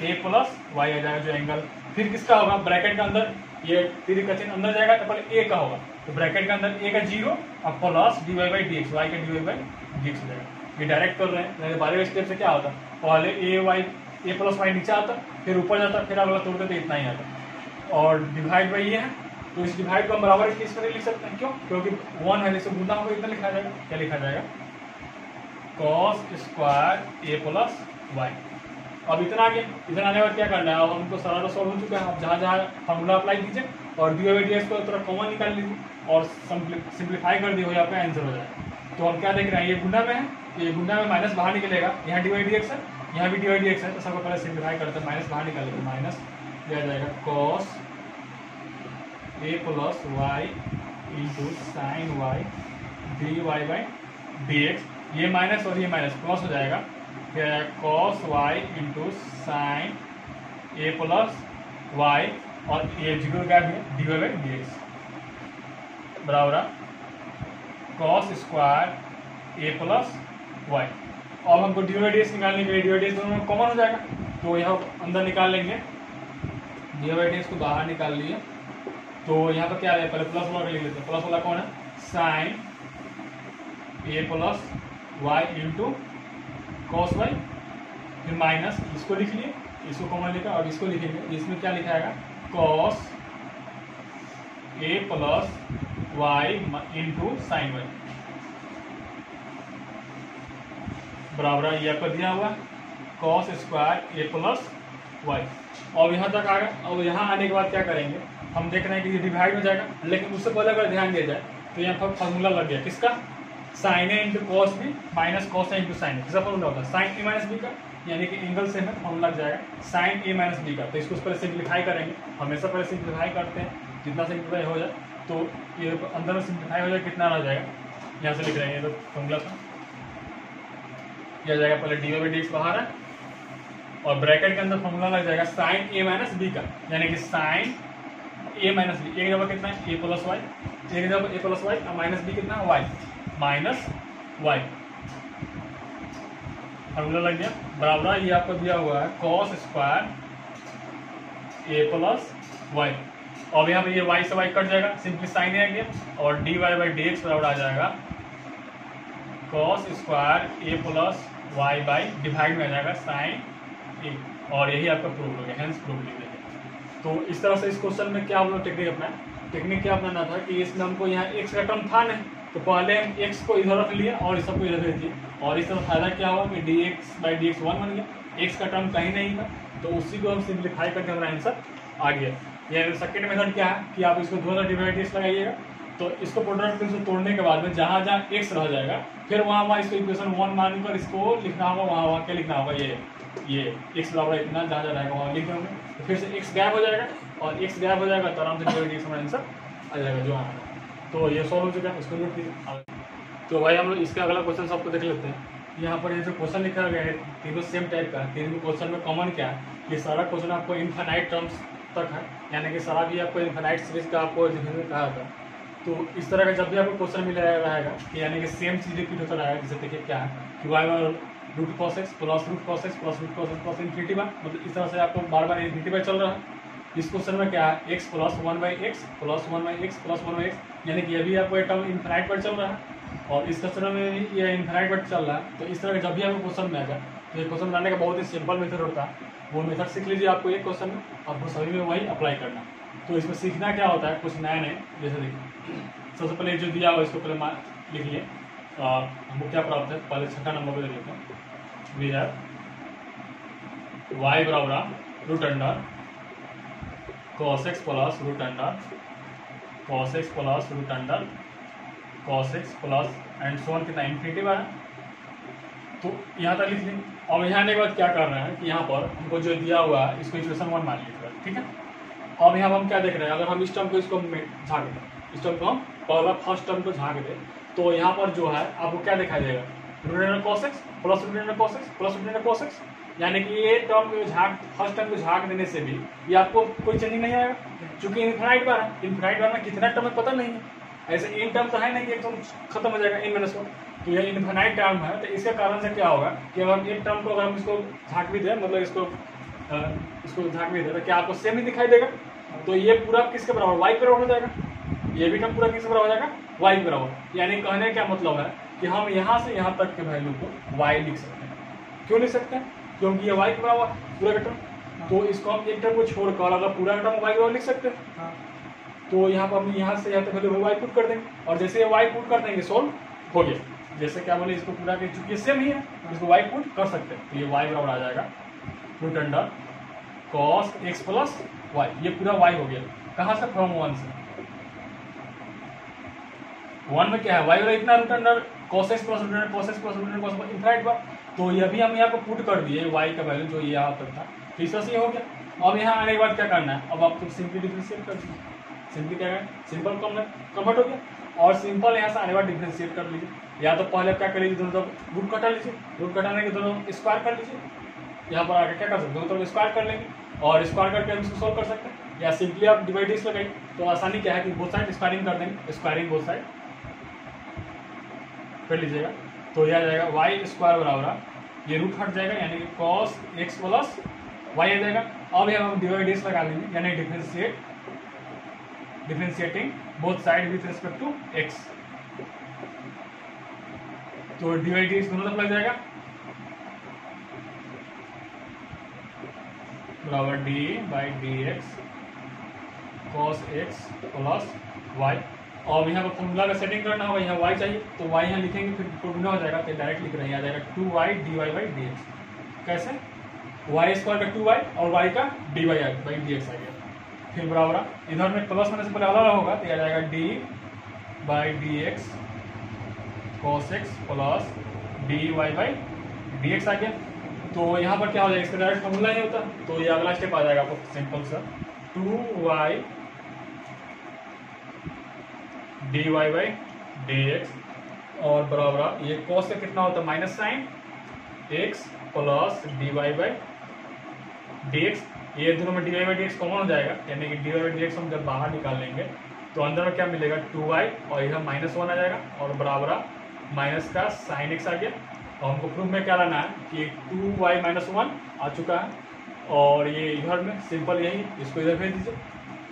Speaker 1: ए प्लस वाई आ जाएगा जो एंगल, फिर किसका होगा ब्रैकेट के अंदर, ये तीर का चिन्ह अंदर जाएगा तो पहले ए का होगा, तो ब्रैकेट के अंदर ए का 0 और plus D Y by D x, Y का D Y by D x हो जाएगा। ये डायरेक्ट कर रहे हैं, 12वें स्टेप से क्या होता पहले ए प्लस वाई नीचे आता, फिर ऊपर जाता, फिर अगला तोड़ते तो इतना ही आता, और डिवाइड बाई ये है, तो इस डिवाइड को हम बराबर इस पर लिख सकते हैं, क्यों? क्योंकि 1 है, जैसे गुना होगा इतना लिखा जाएगा, क्या लिखा जाएगा कॉस स्क्वायर ए प्लस वाई। अब इतना आगे, इतना आने बाद क्या करना है, अब हमको सारा सॉल्व हो चुका है। अब जहाँ जहाँ फॉर्मूला अप्लाई कीजिए और डी वाई डी एक्स को थोड़ा कॉमन निकाल लीजिए और सिंप्लीफाई कर दी हो, यहाँ पे आंसर हो जाएगा। तो हम क्या देख रहे हैं, ये गुना में है, ये गुना में माइनस बाहर निकलेगा, यहाँ डी वाई डी एक्स है, यहाँ भी डी वाई डी एक्स है, तो सबको पहले सिंप्लीफाई करते हैं, माइनस बाहर निकालेंगे, माइनस दिया जाएगा cos A plus Y into sine y d Y by D x, ये माइनस और ये माइनस प्लस हो जाएगा, फिर कॉस वाई इंटू साइन ए प्लस वाई और ये 0 क्या है d Y by D x बराबर कॉस स्क्वायर ए प्लस वाई। अब हमको डी वाई डी एक्स निकालने के लिए डी वाई डी एक्स दोनों में कॉमन हो जाएगा, तो यहाँ अंदर निकाल लेंगे, डी वाई डी एक्स को बाहर निकाल लिए, तो यहाँ पर क्या है पहले प्लस वाला लिख लेते हैं, प्लस वाला कौन है साइन ए plus Y into cos Y, फिर माइनस इसको लिख लिए, इसको कॉमन लिखा और इसको लिखेंगे, इसमें क्या लिखा है कॉस ए plus Y into sine Y बराबर ये आपका दिया हुआ कॉस स्क्वायर ए प्लस वाई। और यहाँ तक आ गया। अब यहाँ आने के बाद क्या करेंगे, हम देख रहे हैं कि ये डिवाइड हो जाएगा, लेकिन उससे पहले अगर ध्यान दिया जाए तो यहाँ पर फॉर्मूला लग गया किसका, sine A into cos B minus cos A into sine A, किसका फॉर्मूला होता है साइन ए माइनस बी का, यानी कि एंगल से हमें फॉर्मूला लग जाएगा साइन ए माइनस बी का। तो इसको पहले सिंप्लीफाई करेंगे, हमेशा पहले सिंप्लीफाई करते हैं, जितना सिंप्लीफाई हो जाए तो ये अंदर में सिंप्लीफाई हो जाए कितना रह जाएगा, यहाँ से लिख रहे हैं ये तो फॉर्मूला था, यह जाएगा पहले d Y by D x बाहर है और ब्रैकेट के अंदर फॉर्मूला लग जाएगा साइन ए माइनस बी का, यानी कि साइन ए माइनस बी, एक जगह कितना है ए प्लस वाई, एक जगह ए प्लस वाई और माइनस बी कितना है वाई माइनस वाई, फॉर्मूला लग गया बराबर ये आपको दिया हुआ है कॉस स्क्वायर ए प्लस वाई। और यहाँ पे ये वाई से वाई कट जाएगा, सिंपली साइन आ गया और D Y by D x बराबर आ जाएगा cos square A plus Y by divide में आ जाएगा साइन ए, और यही आपका प्रूफ हो गया, हेंस प्रूफ लिख देंगे। तो इस तरह से इस क्वेश्चन में क्या हम लोग टेक्निक अपना, टेक्निक क्या अपनाना था कि इसमें हमको यहाँ एक्स का टर्म था नहीं, तो पहले हम एक्स को इधर रख लिया और इस सबको इधर रख दिए, और इस तरह फायदा क्या हुआ कि D x by D X 1 बन गया, एक्स का टर्म कहीं नहीं था, तो उसी को हम सिंप्लीफाई करके हमारा आंसर आ गया। ये सेकंड मेथड क्या है कि आप इसको दोनों डिवाइड लगाइएगा, तो इसको प्रोडक्ट से तोड़ने के बाद में जहाँ जहाँ एक्स रह जाएगा फिर वहाँ इसको इक्वेशन 1 मानकर इसको लिखना होगा, वहाँ क्या लिखना होगा ये एक्स बराबर इतना जहाँ जहाँ रहेगा वहाँ लिख होंगे, तो फिर से एक्स गायब हो जाएगा और एक्स गायब हो जाएगा तो आराम से डिवाइड एक्स हमारा आंसर आ जाएगा जो आना है। तो ये सॉल्व हो चुका है, इसको लिख दीजिए। तो भाई हम लोग इसका अगला क्वेश्चन सबको देख लेते हैं। यहाँ पर ये जो क्वेश्चन लिखा गया है तीनों सेम टाइप का है, तीनों क्वेश्चन में कॉमन क्या है, ये सारा क्वेश्चन आपको इनफाइनाइट टर्म्स तक है, यानी कि सारा भी आपको इनफाइनाइट सीरीज का आपको डिफरेंस कहा था। तो इस तरह का जब भी आपको क्वेश्चन मिल रहेगा कि यानी कि सेम चीज़ रिपीट होता रहेगा, जैसे देखिए क्या है कि वाई बार root cos x plus root cos x plus root cos x plus infinity बार, मतलब इस तरह से आपको बार बार इन्फिनिटी बार चल रहा है। इस क्वेश्चन में क्या है x plus one by x plus one by x plus one by x, यानी कि अभी आपको एक टर्म इन्फिनाइट पर चल रहा है और इस क्वेश्चन में भी ये इन्फिनाइट पर चल रहा है। तो इस तरह का जब भी आपको क्वेश्चन में आएगा तो ये क्वेश्चन बनाने का बहुत ही सिंपल मेथड होता है, वो मेथड सीख लीजिए। आपको एक क्वेश्चन में आपको सभी में वही अप्लाई करना। तो इसमें सीखना क्या होता है, कुछ नया नहीं, जैसे देखिए सबसे पहले जो दिया हुआ इसको पहले लिखिए हमको क्या प्राप्त है, पहले छठा नंबर पर देख लेते हैं। वी हैव वाई बराबर root under cos x plus root under cos x plus root under cos x plus and so on, कितना इन्फिनिटी बार है। तो यहाँ तक लिख लेंगे। अब यहाँ आने के बाद क्या कर रहे हैं कि यहाँ पर हमको जो दिया हुआ है इसको इक्वेशन 1 मान लीजिएगा, ठीक है। अब यहाँ हम क्या देख रहे हैं, अगर हम इस टर्म को इसको झाँक दें, इस टर्म को हम पहला फर्स्ट टर्म को झाँक दें, तो यहाँ पर जो है आपको क्या दिखाई देगा, root under cos x plus root under cos x plus root under cos x, यानी कि ये टर्म को फर्स्ट टर्म को झाँक देने से भी ये आपको कोई चेंजिंग नहीं आएगा, क्योंकि इन्फिनाइट बार है। इन्फिनाइट बार में कितना टर्म है पता नहीं है, ऐसे इन टर्म तो है नहीं कि एकदम खत्म हो जाएगा इन माइनस वन, तो ये इन्फिनाइट टर्म है। तो इसके कारण से क्या होगा कि अगर एक टर्म को अगर हम इसको झाँक भी दें, मतलब इसको झाँक भी दें तो क्या आपको सेम ही दिखाई देगा। तो ये पूरा किसके बराबर, वाई के बराबर हो जाएगा। ये भी टर्म पूरा किसके बराबर हो जाएगा, वाई के बराबर। यानी कहने का मतलब है कि हम यहाँ से यहाँ तक के वैल्यू को वाई लिख सकते हैं। क्यों लिख सकते हैं, क्योंकि ये वाई के बराबर पूरा का टर्म। तो इसको हम एक टर्म को छोड़कर अगर पूरा का टर्म वाई के बराबर लिख सकते हैं। तो यहाँ पर हम यहाँ से यहाँ तक वैल्यू वाई पुट कर देंगे, और जैसे ये वाई पुट कर देंगे सोल्व हो गया। जैसे क्या बोले, इसको पूरा के चूंकि सेम ही है इसको वाई पुट कर सकते हैं। तो ये वाई बराबर आ जाएगा root under cos x plus y, ये पूरा वाई हो गया। कहाँ से, फ्रॉम 1 से। 1 में क्या है, वाई बराबर इतना root under cos x plus root under cos x plus root under cos infinite बार। तो ये भी हम यहाँ को पुट कर दिए वाई का वैल्यू जो यहाँ पर था, तो इस तरह से हो गया। अब यहाँ आने के बाद क्या करना है, अब आपको सिंपली डिफरेंशिएट कर दीजिए। सिंपली क्या है, सिंपल कन्वर्ट हो गया, और सिंपल यहाँ से आने के बाद डिफरेंशिएट कर लीजिए। या तो पहले क्या कर लीजिए, दोनों तरफ रूट घटा लीजिए, रूट घटाने के दोनों स्क्वायर कर लीजिए। यहाँ पर आगे क्या कर सकते, दोनों तरफ स्क्वायर कर लेंगे और स्क्वायर करके हम इसको सोल्व कर सकते हैं। या सिंपली आप डिवाइड इस लगाइए, तो आसानी क्या है कि बोथ साइड स्क्वायरिंग कर देंगे, स्क्वायरिंग बोथ साइड कर लीजिएगा। तो यह आ जाएगा वाई स्क्वायर बराबर, ये रूट हट जाएगा यानी कि कॉस एक्स प्लस वाई आ जाएगा। अब यहाँ हम डिवाइड इस लगा लेंगे, यानी differentiating both side with respect to x. तो डिवाइड इस दोनों तरफ लग जाएगा, बराबर D by D x cos x plus Y. और यहाँ पर फॉर्मूला का सेटिंग करना होगा, यहाँ y चाहिए तो y यहाँ लिखेंगे, फिर फॉर्मूला हो जाएगा, तो डायरेक्ट लिख रहे हैं, आ जाएगा 2y dy बाई dx। कैसे, y स्क्वायर का 2y और y का dy बाई dx आ गया। फिर बराबर इधर में प्लस होने से पहले अलग होगा, तो आ जाएगा d by dx cos x plus dy by dx आ गया। तो यहाँ पर क्या हो जाएगा, इसका डायरेक्ट फॉर्मूला ही होता, तो ये अगला स्टेप आ जाएगा आपको सिंपल सा 2y dy बाई dx और बराबर ये cos का कितना होता है minus sine x plus dy by dx। ये दोनों में dy बाई dx कॉमन हो जाएगा, यानी कि dy बाई dx हम जब बाहर निकाल लेंगे तो अंदर में क्या मिलेगा 2y और इधर -1 आ जाएगा और बराबर माइनस का साइन x आ गया। और हमको प्रूफ में क्या लाना है कि 2y -1 आ चुका है, और ये इधर में सिंपल यही, इसको इधर भेज दीजिए,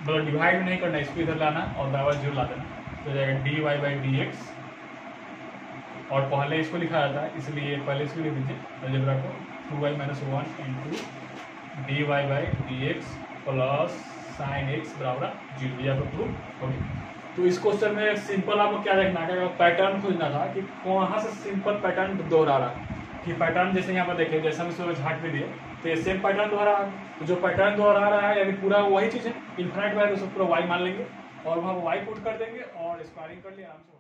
Speaker 1: मतलब डिवाइड नहीं करना, इसको इधर लाना और बराबर 0 ला देना, तो जाएगा dy बाई dx। और पहले इसको लिखा जाता है इसलिए पहले इसको लिख दीजिए अलजेब्रा को, 2y -1 into dy by dx plus sign x बराबर 0। यहाँ पर प्रूफ होगी। तो इस क्वेश्चन में सिंपल आपको क्या देखना है, पैटर्न खोजना था कि कहाँ से सिंपल पैटर्न दोहरा रहा है। कि पैटर्न जैसे यहाँ पर देखिए, जैसे हम इसको झाँक भी दिए तो ये सेम पैटर्न दोहरा रहा है। जो पैटर्न दोहरा रहा है यानी पूरा वही चीज़ है, इन्फिनाइट बाय तो पूरा वाई मान लेंगे और वहाँ वाई पुट कर देंगे और स्क्वायरिंग कर लिया आराम से।